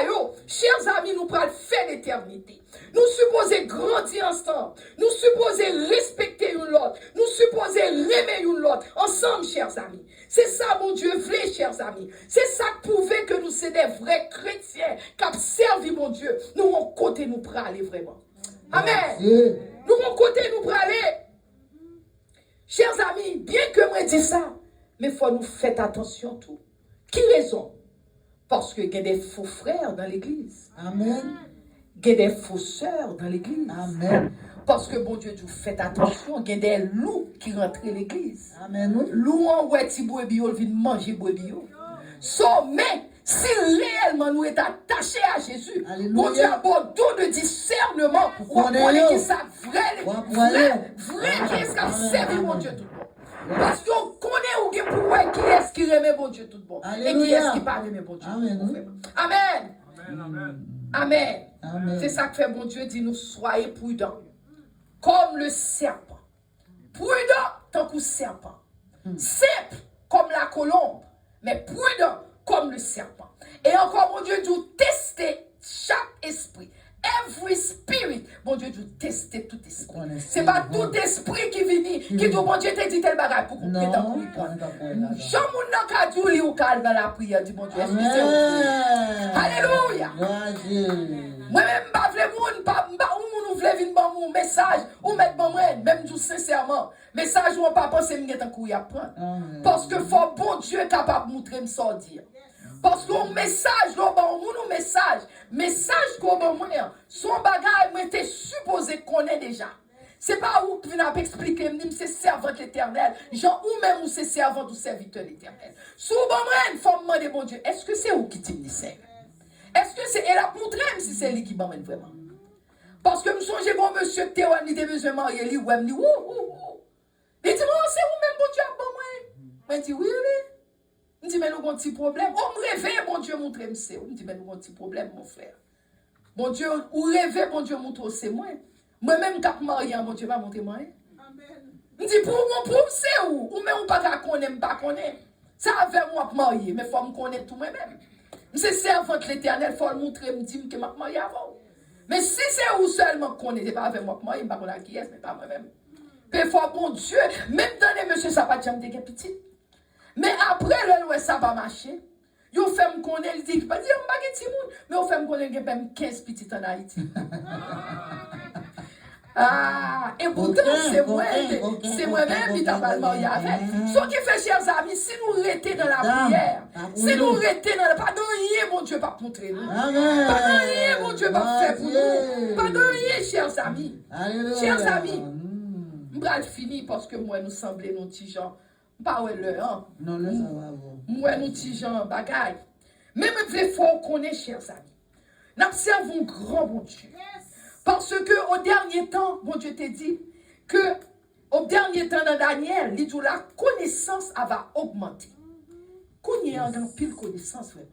chers amis, nous allons faire l'éternité. Nous supposons grandir ensemble. Nous supposons respecter l'autre. Nous supposons aimer l'autre. Ensemble, chers amis. C'est ça, mon Dieu, vrai, chers amis. C'est ça qui prouvait que nous sommes des vrais chrétiens qui ont servi, mon Dieu. Nous, on côté, nous pour aller vraiment. Amen. Nous, on côté, nous pour aller. Chers amis, bien que moi dis ça, mais il faut nous faire attention tout. Qui raison? Parce qu'il y a des faux frères dans l'église. Amen. Il y a des faux sœurs dans l'église. Amen. Parce que bon Dieu, faites attention, il y a des loups qui rentrent dans l'église. Amen. Loup en ouais, ti boebio, viennent manger boebio. Mais si réellement nous sommes attachés à Jésus, Alléluia. bon Dieu a bon don de discernement pour connaître qui ça vrai qui est-ce qui a servi mon Dieu tout bon. Parce qu'on connaît ou qui est-ce qui remet mon Dieu tout bon. Et qui est-ce qui pas remet mon Dieu. Amen. Amen. Amen. Amen. Amen. C'est ça que fait mon Dieu dit nous soyez prudents. Comme le serpent. Prudent tant que serpent. Simple comme la colombe. Mais prudent comme le serpent. Et encore, mon Dieu, nous tester chaque esprit. Every spirit, mon Dieu, nous tester tout esprit. C'est pas tout esprit qui vient, qui dit, mon Dieu, te dit tel bagage pour qu'on puisse en prendre. Jean moun ka dou li ou kal dans la prière, dit mon Dieu, est-ce que c'est ok? Alléluia. Moi-même, pas vle moun, pas ou vle vin ban mon message, ou mettre ban moi, même tout sincèrement. Message ou pas penser m'get en couille à prendre. Parce que faut bon Dieu capable de montrer me sortir. Parce que message, message qu'on m'a son bagage m'était supposé connaître déjà. C'est pas où qui vient expliquer, c'est servant de l'éternel. Genre, ou même ou c'est servant ou serviteur de l'éternel. Sous bon il faut me demander, bon Dieu, est-ce que c'est où qui t'y dit? Est-ce que c'est, elle a montré si c'est lui qui m'emmène vraiment? Parce que je me songe, bon monsieur Théo, il était besoin de marier, lui, ou elle me dit, il dit, c'est où même, bon Dieu, bon moi? Je dis, oui, oui. Je dis, mais nous avons un petit problème. On me réveille, bon Dieu, montre-moi. Je dis, mais nous avons un petit problème, mon frère. Bon Dieu, ou rêver, bon Dieu, montre c'est moi. Moi-même, quand je marie, bon Dieu, va montrer moi. Je dis, pour c'est où? Ou même, pas connaître, pas connaître. Ça avec moi pour marier, mais il faut me connaître tout moi-même. C'est servant de l'éternel, il faut le montrer, me dire que je suis marié avant. Mais si c'est où seulement connaître, pas avec moi pour marier, je ne sais pas qui est, mais pas moi-même. Mais il faut, bon Dieu, même dans les messieurs, ça va jamais être petit. Mais après, le ça va marcher. Yo fait me connaître, il dit, pas dire, on va petit monde, mais on fait me connaître, il y a même 15 petits en Haïti. Ah, et pourtant, c'est moi-même qui t'a pas marié avec. Ce qui fait, chers amis, si nous restons dans la prière, si nous restons dans la pas de rien, mon Dieu, pas montrer nous. Pas de rien, mon Dieu, pas faire pour nous. Pas de rien, chers amis. Chers amis, je vais finir parce que moi, nous semblons nos petits gens. Pas ouais le hein. Non, là, ça va. Moi, nous petits gens, bagaille. Mais il faut connaître, chers amis. Nous observons grand bon Dieu. Parce que au dernier temps, bon Dieu t'a dit que au dernier temps dans Daniel, il dit la connaissance va augmenter. Qu'on y a en pile connaissance vraiment.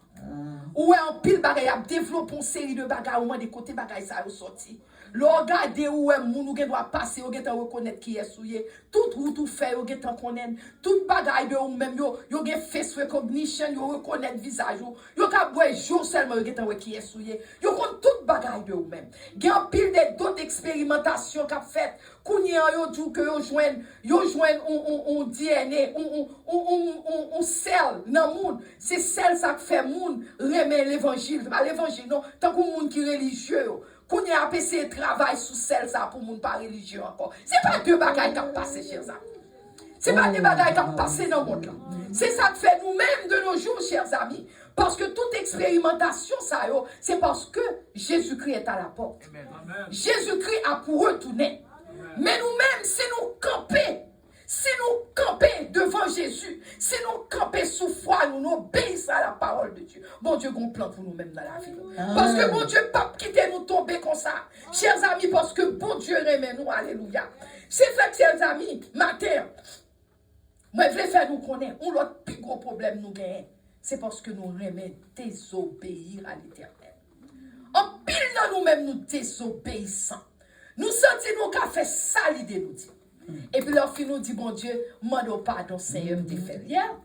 Ou en pile bagaille a développé une série de bagailles au moins des côtés bagaille ça a sorti. Le regarder où est moun doit passer, ou gen reconnaître qui est souillé, tout route ou fait, ou gen connaître, tout bagaille de ou même yo gen face recognition, yo reconnaître visage yo ka boy jour seulement yo gen qui est souillé. Yo kon tout bagaille de ou même. Gen pile d'autres expérimentations qu'a fait, kounye yo dou que yo joine on DNA, on sel nan moun, c'est sel ça fait moun remet l'évangile, pas l'évangile non, tant que moun qui religieux. Qu'on y a appelé travail sous celle ça pour moun pas religieux encore. C'est pas deux bagailles qui ont passé chers amis. C'est pas deux bagailles qui ont passé dans le monde là. C'est ça que fait nous-mêmes de nos jours, chers amis. Parce que toute expérimentation, ça, c'est parce que Jésus-Christ est à la porte. Jésus-Christ a pour retourner. Mais nous-mêmes, si nous camper devant Jésus, si nous camper sous foi, nous obéissons à la parole de Dieu. Bon Dieu, qu'on plan pour nous-mêmes dans la vie. Parce que bon Dieu, pas quitter nous tomber comme ça. Chers amis, parce que bon Dieu remet nous, alléluia. C'est fait, chers amis, matin, moi, je vais faire nous connaître. On l'autre plus gros problème nous gagne. C'est parce que nous remet désobéir à l'éternel. En pile dans nous-mêmes, nous désobéissons. Nous sentons nous qu'à faire ça l'idée nous dit. Et puis leur fin nous dit, bon Dieu, demande pardon, Seigneur, t'es fait hier.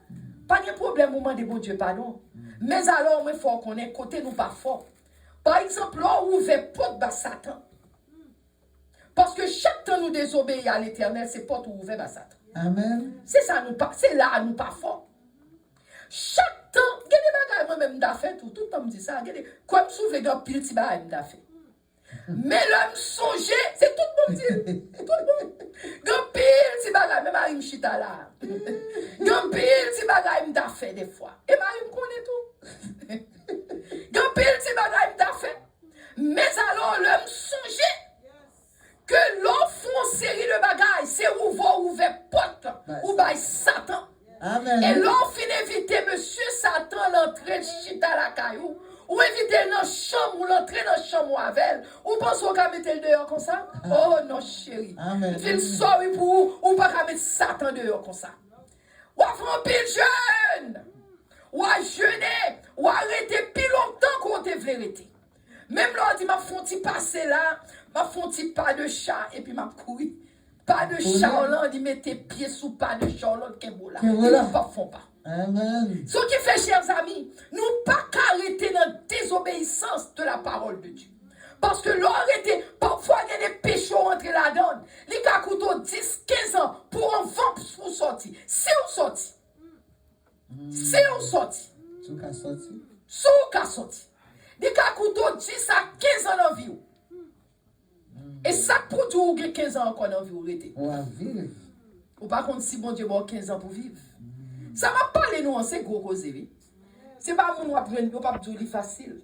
Pas de problème, on demande bon Dieu pardon. Mais alors, il faut qu'on ait côté nous pas fort. Par exemple, là, on ouvre porte à Satan. Parce que chaque temps nous désobéir à l'éternel, c'est porte ouverte à Satan. Amen. C'est ça, c'est là, nous pas fort. Chaque temps, il y a des bagages, moi-même, d'affaires, tout le temps, me dit ça. Comme souvent, il y a pile de bagages d'affaires. Mais l'homme songeait, c'est tout le monde dit. Tout le monde. Grand pile, si bagay, même Marie m'chita là. Grand pile, si bagay m'da fait des fois. Et Marie m'connait tout. Grand pile, si bagay m'da fait. Mais alors, l'homme songeait que l'on font série de bagailles, c'est ouvert porte, ou by Satan. Amen. Et l'on fin inviter monsieur Satan l'entrée chita la caillou. Ou éviter dans la chambre, ou l'entrer dans la chambre avec. Ou pensez qu'on va mettre le dehors comme ça? Oh non, chérie. Amen. Je suis sorry pour vous, ou pas mettre Satan dehors comme ça. Ou à faire un pile jeune. Ou à jeûner. Ou à arrêter plus longtemps qu'on te veut arrêter. Même là, on dit, ma fonti passer là, ma fonti pas de chat, et puis ma couille. Pas de chat, on dit, mettez pieds sous pas de chat, on dit, qu'est-ce là. Ils ne font pas. Amen. Ce qui fait, chers amis, nous pas qu'arrêter dans la désobéissance de la parole de Dieu. Parce que l'arrêter, parfois il y a des péchés entre la donne. Les gars coûtent 10, 15 ans pour un vent pour sortir. C'est où sorti. C'est où sorti. Tu as sorti. C'est où qu'a sorti. Les gars coûtent 10 à 15 ans dans la vie. Et ça pour dire ou 15 ans encore dans la vie. On va vivre. Ou par contre, si bon Dieu a 15 ans pour vivre. Ça va parler nous, c'est gros cause. C'est pas mon apprendre, pas dire facile.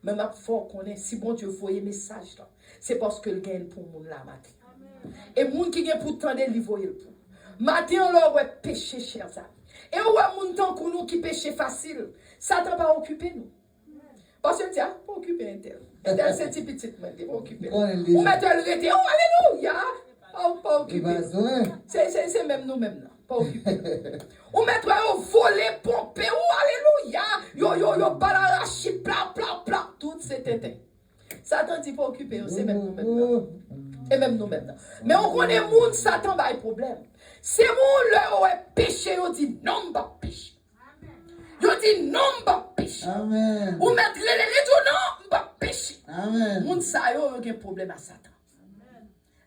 Mais ma faut connaître si bon Dieu voyait message là. C'est parce que le gagne pour moun la matin. Et moun qui gagne pour tant de livre pour. Matin on leur ouais péché chers amis. Et ouais moun tant que nous qui péché facile, Satan va occuper nous. Parce que tiens, pas occuper un tel. Un tel c'est petit mais pas occuper. On met le rete, oh alléluia. Pas occuper. C'est même nous même là. Pas occupé. Ou mettre au voler, pomper, oh alléluia. Yo, balarachi, pla, tout c'est éteint. Satan dit pas occupé, c'est même nous maintenant. Et même nous maintenant. Mais on connaît moun, Satan va y problème. C'est moun là où est péché, on dit non, pas péché. Yo dit non, pas péché. Amen. Ou mettre les non, pas péché. Amen. Moun sa yo a un problème à Satan.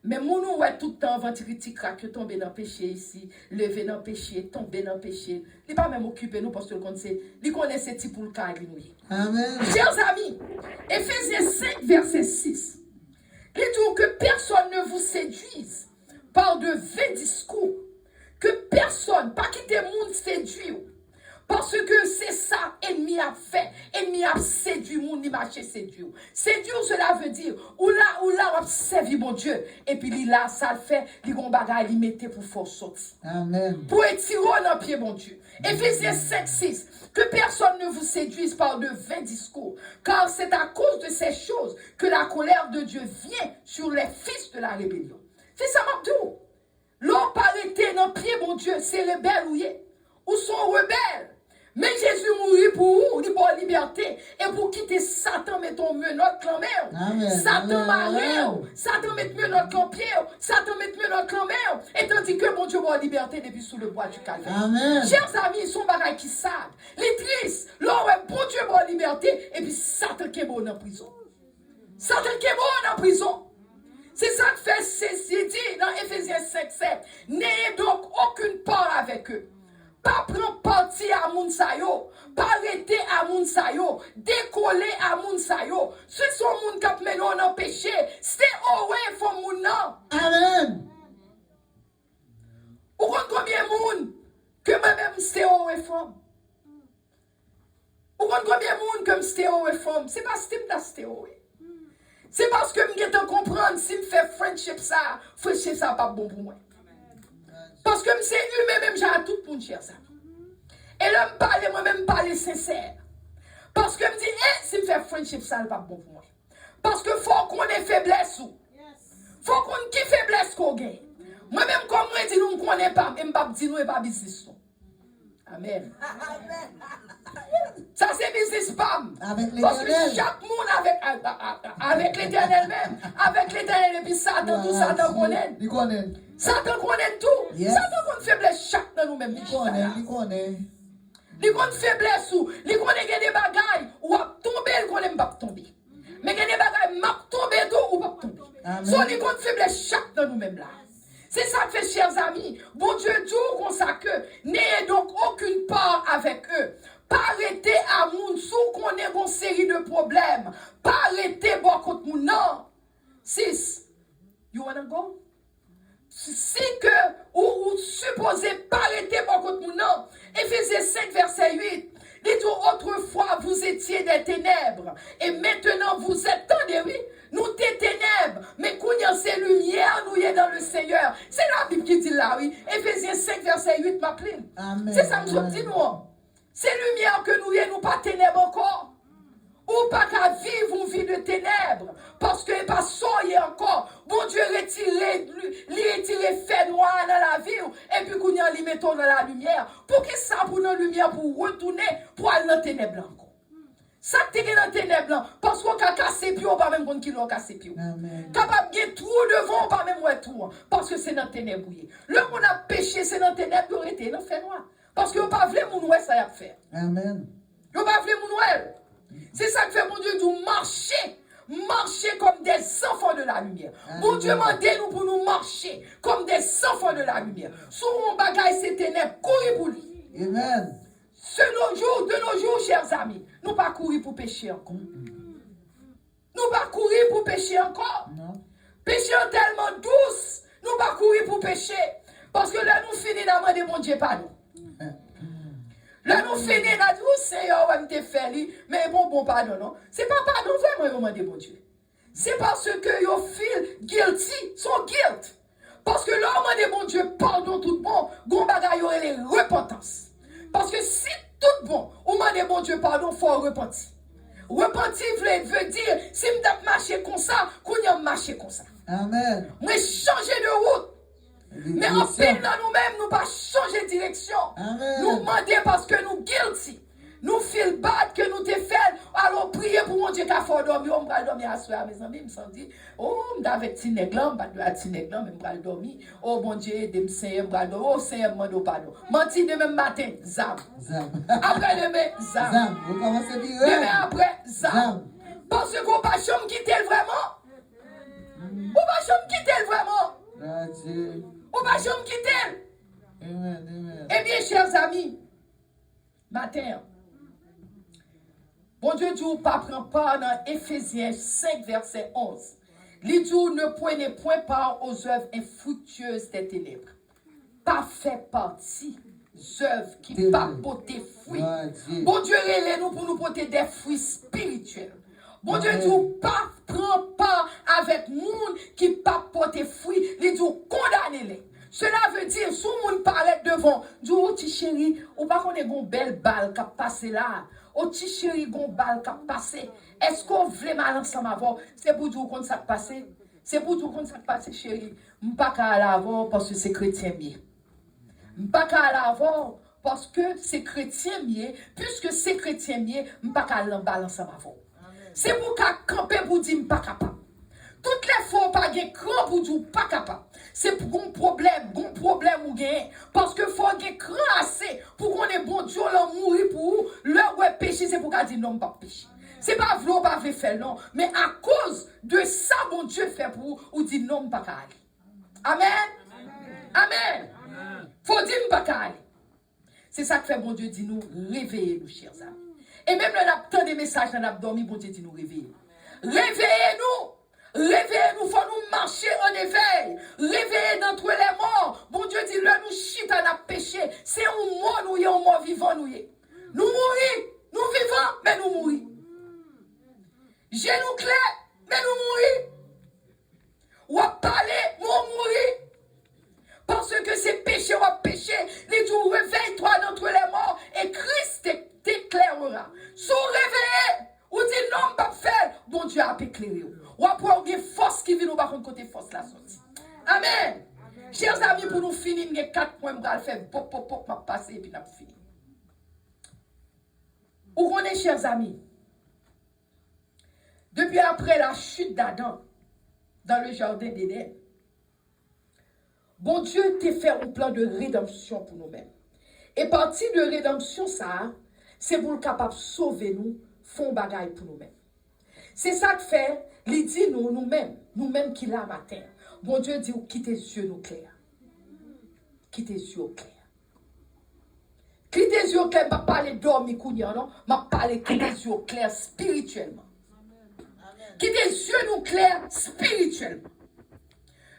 Mais mon nous ouais tout le temps avant critique que tomber dans le péché ici, lever dans le péché, tomber dans le péché. Il pas même occupé nous parce que il connaît ce type pour le cas nous. Amen. Chers amis, Éphésiens 5 verset 6. Il dit que personne ne vous séduise par de vains discours, que personne pas quitter monde séduire. Parce que c'est ça, ennemi a fait. Ennemi a séduit, mon image séduit. Séduire, cela veut dire, ou là, on a servi mon Dieu. Et puis, là, ça le fait, il y a un bagage, il mettait pour force sortir. Amen. Pour étirer dans le pied, mon Dieu. Éphésiens 5, 6. Que personne ne vous séduise par de vains discours. Car c'est à cause de ces choses que la colère de Dieu vient sur les fils de la rébellion. C'est ça, Mabdou. L'homme arrêté dans le pied, mon Dieu, c'est rebelle ou sont rebelles. Mais Jésus mourit pour vous, pour la liberté. Et pour quitter Satan, met ton menotte clamé. Satan marre. Satan met menotte clamé. Satan met menotte clamé. Et tandis que mon Dieu a la liberté depuis sous le bois du calvaire. Chers amis, ils sont bagailles qui savent. Les tristes, là où bon Dieu a la liberté. Et puis Satan qui est bon en prison. Satan qui est bon en prison. C'est ça que fait, c'est dit dans Éphésiens 5, 7. N'ayez donc aucune part avec eux. Pas prendre parti à Mounsayo, pas arrêter à Mounsayo, décoller à Mounsayo. Ce sont moun qui mènent en péché. Stay away from moun nan. Amen. Ou combien moun que moi-même stay away from? Ou combien moun que me stay away from? C'est pas stay away. C'est parce que je vais comprendre si je fais friendship ça pas bon pour moi. Parce que c'est humain même j'ai tout pour cher ça. Et là me parler moi-même parler sincère. Parce que me dit si me fait friendship ça pas bon pour moi. Parce que faut qu'on ait faiblesse ou. Faut qu'on qui faiblesse qu'on gagne. Moi-même comme moi dit nous connaît pas et m'pas dit nous et pas business. Amen. Ça c'est business spam. Parce que chaque monde avec l'Éternel même, avec l'Éternel et puis Satan, tout Satan connaît. Satan connaît tout. Yes. Satan connaît faiblesse chaque dans nous-mêmes. Il connaît. Il connaît faiblesse ou. Il connaît des bagailles ou à tomber, il connaît pas tomber. Mais il y a des bagailles m'a tomber tout ou pas tomber. So il connaît faiblesse chaque dans nous-mêmes là. C'est ça que fait, chers amis. Bon Dieu tout comme ça que n'ayez donc aucune part avec eux. Pas arrêter à moun sou qu'on ait une série de problèmes. Pas arrêter bon contre moun non. 6. You wanna go? Si que ou supposez pas arrêter bon contre moun non. Éphésiens 5 verset 8. Dites autrefois vous étiez des ténèbres et maintenant vous êtes oui. Nous t'es ténèbres, mais qu'on y a ces lumières, nous y est dans le Seigneur. C'est la Bible qui dit là, oui. Éphésiens 5 verset 8 m'appelle. C'est ça que je dis nous. C'est lumière que nous y est, nous pas ténèbres encore. Ou pas qu'à vivre une vie de ténèbres. Parce que pas soyez encore. Bon Dieu retire fait noir dans la vie. Et puis qu'on y a les mettons dans la lumière. Pour que ça pour la lumière pour retourner pour aller dans les ténèbres encore. Ça qui est dans les ténèbres parce qu'on a cassé pied, on pas même bon qui l'a cassé pied. Capable de trou devant, on pas même ouais trou. Parce que c'est dans les ténèbres. Le monde a péché, c'est dans les ténèbres, il était dans le fait noir. Parce que vous ne voulez pas nous ça y a faire. Amen. Vous ne voulez pas nous. C'est ça que fait mon Dieu, nous marcher. Marcher comme des enfants de la lumière. Bon Dieu m'a dit nous pour nous marcher comme des enfants de la lumière. Sous mon bagage, c'est ténèbres, courir pour lui. Amen. De nos jours, chers amis, nous pas courir pour pécher encore. Nous pas courir pour pécher encore. Non. Pécher tellement douce, nous pas courir pour pécher. Parce que là, nous finissons d'amener mon Dieu pardon. Là, nous finissons d'amener, Seigneur, on te fait, mais bon, pardon, non. C'est pas pardon, vraiment, on demande mon Dieu. C'est parce que yo feel guilty, son guilt. Parce que là, on demande mon Dieu pardon tout bon, gon bagay yo les repentance. Parce que si tout bon, on demande mon Dieu pardon, il faut repentir. Repentir veut dire, si je marche comme ça, qu'on y marche comme ça. Amen. Moi, changer de route. Mais en pile dans nous-mêmes, nous pas changer de direction. Amen. Nous demander parce que nous guilty. Nous feel bad que nous te fait. Alors prier pour mon Dieu qu'a fait dormir. On va dormir à soir, mes amis. Me sent dit, oh, m'avait petit néglam, pas de petit néglam, me va dormir. Oh mon Dieu, aide-moi Seigneur, me dormir. Oh Seigneur, me pardon. Menti demain matin, zam. Après demain, zam. Zam, vous commencez à dire. Demain après, zam. Parce qu'on pas chambre quitter vraiment. On va chambre quitter vraiment. On va chambre quitter. Amen. Eh bien, chers amis, matin, bon Dieu dit, pas prendre part dans Éphésiens 5, verset 11. Il dit, ne prenez point part aux œuvres infructueuses des ténèbres. Pas fait partie des œuvres qui ne pas porter fruit. Bon Dieu, relève-nous pour nous porter des fruits spirituels. Bon Dieu dit, pas prendre part avec monde qui ne pas porter fruit. Il dit, condamnez-les. Cela veut dire, si on parlait devant, du petit chéri, ou pas qu'on ait une belle balle qui a passé là, au petit chéri, une balle qui a passé. Est-ce qu'on veut mal ensemble avant? C'est pour dire qu'on s'est passé. C'est pour dire qu'on s'est passé, chéri. Je ne pas qu'à l'avoir parce que c'est chrétien mieux. Je ne pas qu'à l'avoir parce que c'est chrétien mieux. Puisque c'est chrétien mieux, je ne pas qu'à l'avoir ensemble avant. C'est pour qu'à camper pour dire je ne pas capable. Toutes les fois, pas de cran pour dire pas capable. C'est pour un problème ou gain. Parce que faut un cran assez pour qu'on ait bon Dieu là mourir pour vous. Le ouais péché, c'est pour qu'on dise non, pas péché. C'est pas vouloir pas faire non. Mais à cause de ça, bon Dieu fait pour vous, ou dit non, pas aller. Amen. Amen. Faut dire pas aller. C'est ça que fait bon Dieu dit nous, réveillez-nous, chers amis. Et même là, on a tant de messages dans l'abdomen, bon Dieu dit nous, réveillez-nous. Réveillez-nous. Réveillez-nous, il faut nous marcher en éveil. Réveillez d'entre les morts. Bon Dieu dit, là, nous chita à péché. C'est un mort, nous y un mort vivant, nous y. Nous mourir, nous vivons, mais nous mourir. Genoux clairs, mais nous mourir. Ou à parler, nous mourir. Parce que c'est péché ou à péché. Les jours, réveille-toi d'entre les morts et Christ t'éclairera. Sous réveillé, ou dit non, pas faire, bon Dieu a éclairé. Ou après, on a une force qui vient nous par côté force la sortie. Amen. Chers amis, pour nous finir, il y a 4 points, je vais faire pop, m'a passer et puis nous finir. Où on est, chers amis? Depuis après la chute d'Adam dans le jardin d'Éden, bon Dieu t'a fait un plan de rédemption pour nous-mêmes. Et partie de rédemption, ça, c'est pour le capable de sauver nous, font bagaille pour nous-mêmes. C'est ça que fait, il dit nous-mêmes qui l'a matin. Bon Dieu dit, quitte les yeux nous clairs. Quitte les yeux clairs. Quitte les yeux clairs, je ne vais pas parler dormir, non? Je vais parler quitte les yeux clairs spirituellement. Quitte les yeux nous clairs spirituellement.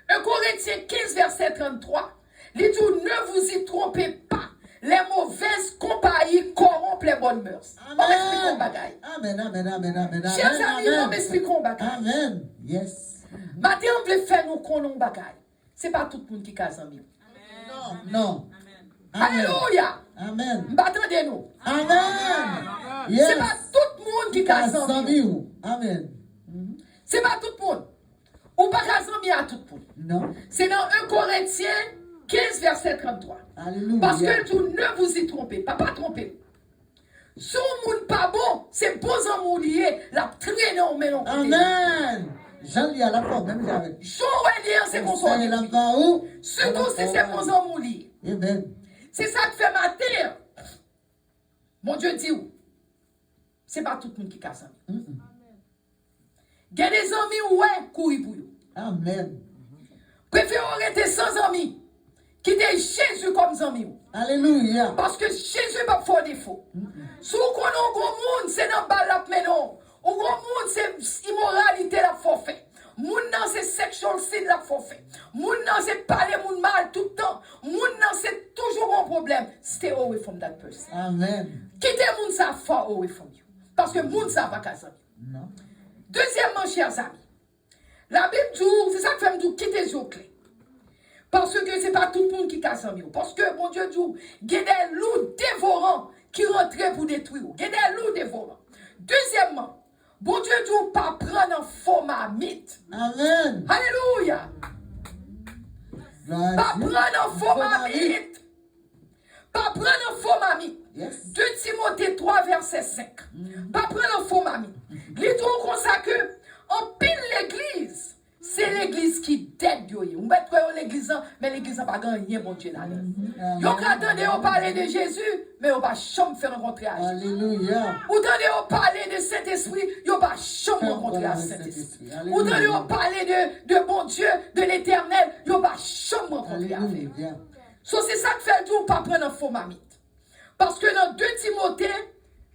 1 Corinthiens 15, verset 33. Il dit, ne vous y trompez pas. Les mauvaises compagnies corrompent les bonnes mœurs. On m'explique un bagaille. Amen. Chers amis, on m'explique un bagaille. Amen. Yes. Maintenant, on veut faire nous qu'on bagaille. Ce n'est pas tout le monde qui casse en mieux. Non. Alléluia. Amen. M'attendez-nous. Amen. Ce n'est pas tout le monde qui casse en mieux. Amen. Ce n'est pas tout le monde. Ou pas casse en mieux à tout le monde. Non. C'est dans 1 Corinthiens 15, verset 33. Alléluia. Parce que tout ne vous y trompez pas. Pas tromper. Si on ne pas bon, c'est beaux amours liés. La traîner en mêlant. Amen. Jean lis à la fois, même j'avais. Jean c'est qu'on soit. Surtout si c'est bons amours liés. C'est ça que fait ma terre. Mon Dieu dit où? C'est pas tout le monde qui casse. Il y a des amis ouais courir pour eux. Amen. Préférons rester sans amis. Quitter Jésus comme ami. Alléluia. Parce que Jésus n'a pas fait défaut. Si vous connaissez un grand monde, c'est dans le bas mais non. Un grand monde, c'est immoralité la forfait. Moun nan c'est sexual sin la forfait. Moun nan c'est parler moun mal tout le temps. Moun nan c'est toujours un problème. Stay away from that person. Amen. Quittez moun ça far away from you. Parce que moun ça va casser. Non. Deuxièmement, chers amis, la Bible dit, c'est ça que fait me dire, quittez les yeux clés. Parce que ce n'est pas tout le monde qui casse en mieux. Parce que, mon Dieu dit, il y a des loups dévorants qui rentrent pour détruire. Il y a des loups dévorants. Deuxièmement, bon Dieu dit, pas prendre un faux marmite. Amen. Alléluia. Pas prendre un faux marmite. Pas prendre un faux marmite. Yes. 2 Timothée 3, verset 5. Pas prendre un faux marmite. Lisons comme ça que, en pile l'église, c'est l'église qui t'aide. On va être l'église, mais l'église n'a pas gagné, bon Dieu. Vous attendez à parler de Jésus, mais on va jamais faire rencontrer à Jésus. Alléluia. Vous attendez à parler de Saint-Esprit, on va jamais rencontrer à Saint-Esprit. Vous attendez à parler de bon Dieu, de l'éternel, on va jamais rencontrer à lui. C'est ça que fait tout, pas prendre un faux mamite. Parce que dans 2 Timothée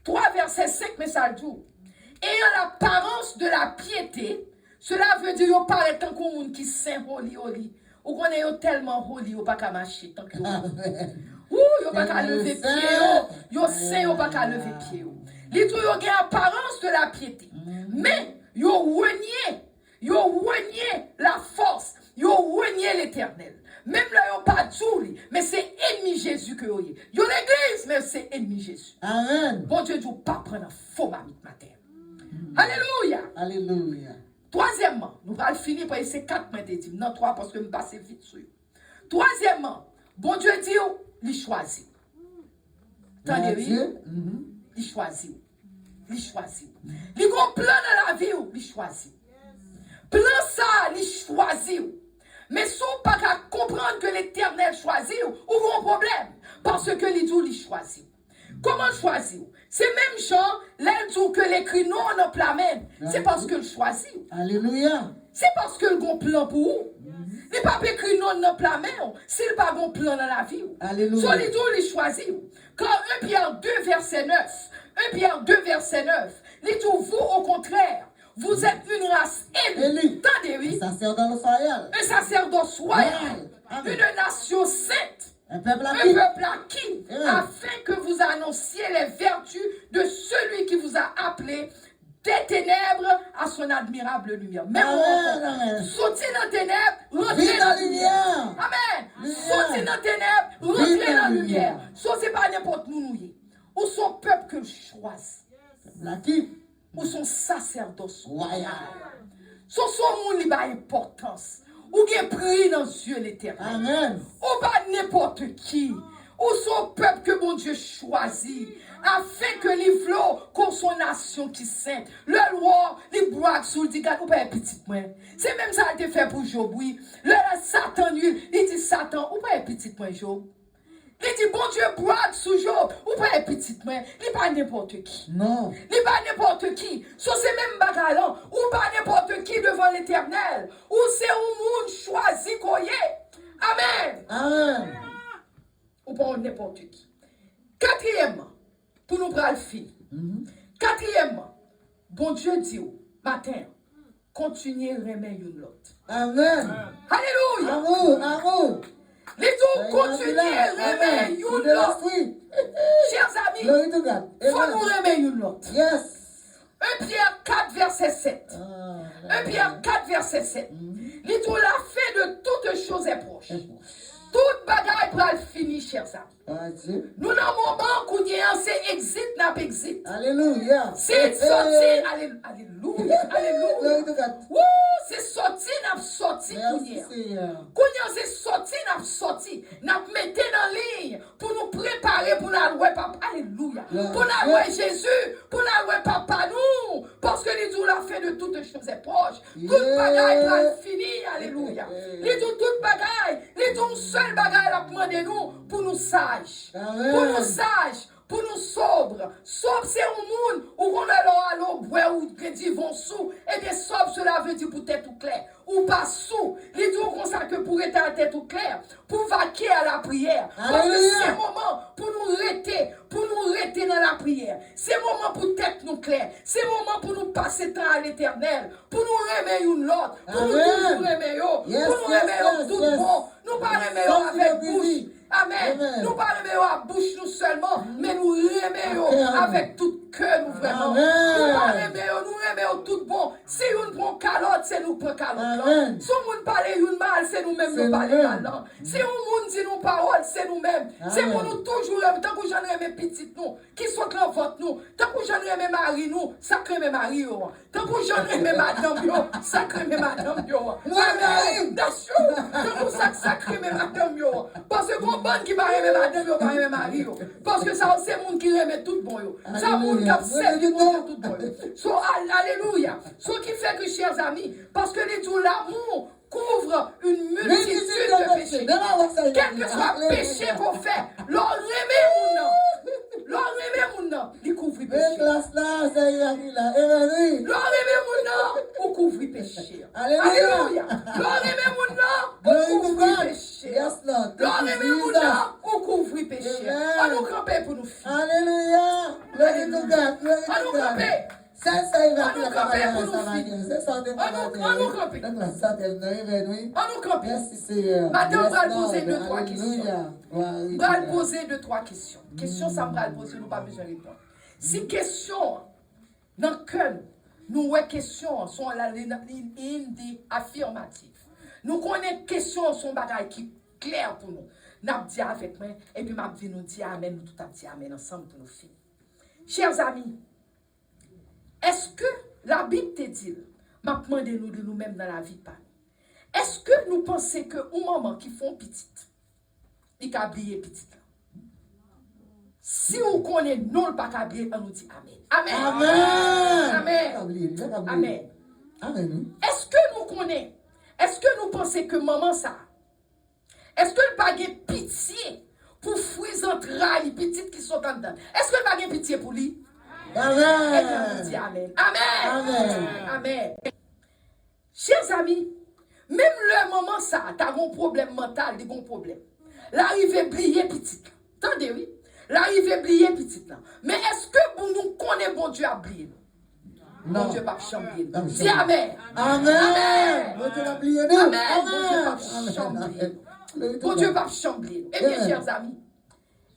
3, verset 5, mais ça dit, ayant l'apparence de la piété, cela veut dire qu'on paraît tant qu'on monde qui saint holy. Ou qu'on est tellement holy, on pas qu'à marcher tant que ou yo pas qu'à lever pied, yo saint, yo pas qu'à lever pied. Les tout yo ont l'apparence de la piété. Mais yo renié la force, yo renié l'éternel. Même là, ils n'ont pas dit, mais c'est ennemi Jésus que vous avez. Ils ont l'église, mais c'est ennemi Jésus. Amen. Bon Dieu, ne pas prendre un faux mamite matin. Alléluia. Alléluia. Troisièmement, nous allons finir par ces 4 points de non 3 parce que nous passons vite sur eux. Troisièmement, bon Dieu dit, il choisit. Attendez, il choisit. Il choisit. Il a un plan dans la vie, il choisit. Plan ça, il choisit. Mais si on pas qu'à comprendre que l'Éternel choisit, ou un problème. Parce que les dieux les choisit. Comment choisir? C'est même genre, l'aide que l'écrit non en plamène. C'est parce que le choisit. Alléluia. C'est parce que le bon plan pour vous. Il n'est pas écrit non en plamène. C'est pas bon plan dans la vie. Alléluia. Sur les dieux les choisit. Quand 1 Pierre 2 verset 9, 1 Pierre 2 verset 9, les dieux vous au contraire. Vous êtes une race élue. Attendez, un sacerdoce royal. Un sacerdoce royal. Une nation sainte. Un peuple acquis. Afin que vous annonciez les vertus de celui qui vous a appelé des ténèbres à son admirable lumière. Même sortez dans les ténèbres, rentrez dans la lumière. Amen. Sortez dans les ténèbres, rentrez dans la lumière. Ce n'est pas n'importe où. Ou son peuple que je choisis. Ou son sacerdoce royal. Son monde qui a importance. Ou qui est pris dans les yeux l'éternel. Amen. Ou pas n'importe qui. Ou son peuple que mon Dieu choisit. Afin que les flots comme son nation qui sainte. Le roi, les braques sous le dit, ou pas un petit point. C'est même ça qui a été fait pour Job, oui. Le Satan, il dit Satan, ou pas un petit point, Job. Il dit, bon Dieu, braque sous Job, ou pas un petit point. Il n'est pas n'importe qui. Non. Il n'est pas n'importe qui. So, c'est même bagalan. Ou pas n'importe qui devant l'éternel. Ou c'est un monde choisi qu'on y est. Amen. Amen. Ou pas n'importe qui. Quatrièmement, pour nous prendre le fil. Quatrièmement, bon Dieu dit, matin, continuez à remettre une l'autre. Amen. Alléluia. Amour, amour. Les deux continuez à remettre une l'autre. Chers amis, il faut nous remettre une l'autre. Yes. 1 Pierre 4, verset 7. 1 Pierre 4, verset 7. Les tout la fin de toutes choses est proche. Toute bagaille pour le finir, chers amis. Nous n'avons pas un c'est exit, n'a pas exit. Alléluia. C'est sorti, alléluia, alléluia. C'est sorti, n'a sorti, Kounia, c'est sorti, n'a sorti. N'a mettez dans ligne pour nous préparer pour la loi, papa. Alléluia. Pour la loi Jésus, pour la loi papa nous. Parce que les jours la fait fin de toutes choses est proche. Toute bagaille va finir. Alléluia. Les tout toute bagaille. Les tout seul bagaille la demandé nous pour nous sages. Pour nous sages. Pour nous sobres. Sobre c'est un monde où on a l'eau boire ou que dit vont sous. Et bien sobre cela veut dire pour tête tout clair. Ou pas sous. Les tout comme ça que pour être à tête tout clair. Pour vaquer à la prière. Parce que c'est un moment pour nous rester dans la prière. C'est un moment pour tête nous clair. C'est un moment pour nous passer temps à l'éternel. Pour nous remettre une l'autre. Pour nous toujours remettre. Pour nous remettre tout bon. Nous pas remettre avec bouche. Amen. Nous pas remettre à bouche nous seulement, mais nous remettre avec tout cœur nous vraiment. Nous pas remettre tout bon. Si nous prenons calotte, c'est nous prenons calotte. Si nous parlons une mal, c'est nous-mêmes nous parlons mal. Si nous dit nos paroles, c'est nous-mêmes. C'est pour nous toujours, tant que j'en ai mes petites nous, qui sont dans votre nous, tant que j'en ai mes maris nous, sacré mes maris. Tant que j'en ai mes madame, sacré mes madame. Amen. Tant que sacré mes madame. Parce que bon qui va aimer madame, va aimer mari. Parce que ça, c'est le monde qui remet tout bon. Ça, le monde qui a servi tout bon. So, alléluia. Ce qui fait que, chers amis, parce que les tout l'amour couvre une multitude de péchés. Quel que soit le péché qu'on fait, l'on remet mon nom. L'on remet mon nom, il couvre le péché. L'on remet mon nom, on couvre le péché. Alléluia. L'on remet mon nom, on couvre le péché. L'on remet mon nom, on couvre le péché. On nous camper pour nous faire. Alléluia. Glory to God. Glory On nous to God. camper. C'est ça, il va On nous camper pour nous faire. On nous camper. On nous camper. Merci Seigneur. Madame va Yes, poser Lord. deux, trois questions. Alléluia. Glory to Va God. poser deux, trois questions. Question, ça va poser, nous pas besoin de répondre. Si question, dans le cœur, nous, ouais, questions sont la ligne affirmative. Nous connaissons questions, sont bagaille qui clair pour nous. Nous dit avec moi, et puis m'a dit nous dit amen, nous tout a dit amen ensemble pour nous finir. Chers amis, est-ce que la Bible te dit, m'a demandé nous de nous-mêmes dans la vie pas? Est-ce que nous pensons que un moment qui font petite, il a oublié petite? Si on connaît non le pas oublier, on nous dit amen. Amen. Amen. Amen. Amen. Amen. Est-ce que nous connaissons? Est-ce que nous pensons que maman ça? Est-ce que le pas pitié pour fruits entrailles petites qui sont en dedans? Est-ce que le pas pitié pour lui? Amen. Et bien, on dit amen. Amen. Amen. Amen. Chers amis, même le moment ça, tu as un problème mental, des bons problèmes. L'arrivée briller petite. Attendez, oui. L'arrivée briller petite. Mais est-ce que pour nous connaître bon Dieu a brillé? Bon Dieu pas champion. Dis amen. Amen. Bon Dieu va plier nous. Amen. Bon Dieu pas champion. Bon Dieu va champion. Eh bien, chers amis,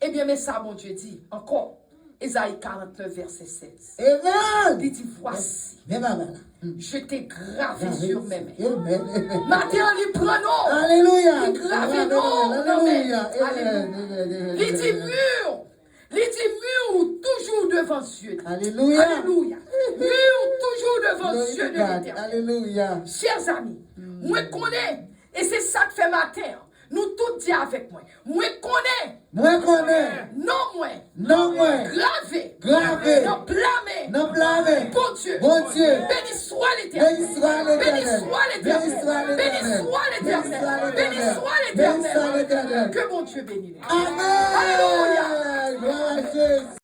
eh bien, mais ça, mon Dieu dit encore. Ésaïe 49, verset 16. Amen. Il dit, voici, Amen. je t'ai gravé sur mes mains. Amen. Maintenant, il prend nous. Alléluia. Il grave nous. Alléluia. Alléluia. Il dit mur. Il dit mur toujours devant Dieu. Alléluia. Alléluia. Mur toujours devant Dieu de l'éternel. Alléluia. Chers amis, moi connais, et c'est ça que fait matin. Nous tous disons avec moi. Moi connais. Moi connais. Non moi. Non moi. Gravé. Gravé. Non blâmé. Non blâmé. Bon Dieu. Bon Dieu. Béni soit l'éternel. Béni soit l'éternel. Béni soit l'éternel. Béni soit l'éternel. Béni soit l'éternel. Béni soit Béni soit l'éternel. l'éternel. Que bon Dieu bénisse. Amen. Alléluia. Gloire à Jésus.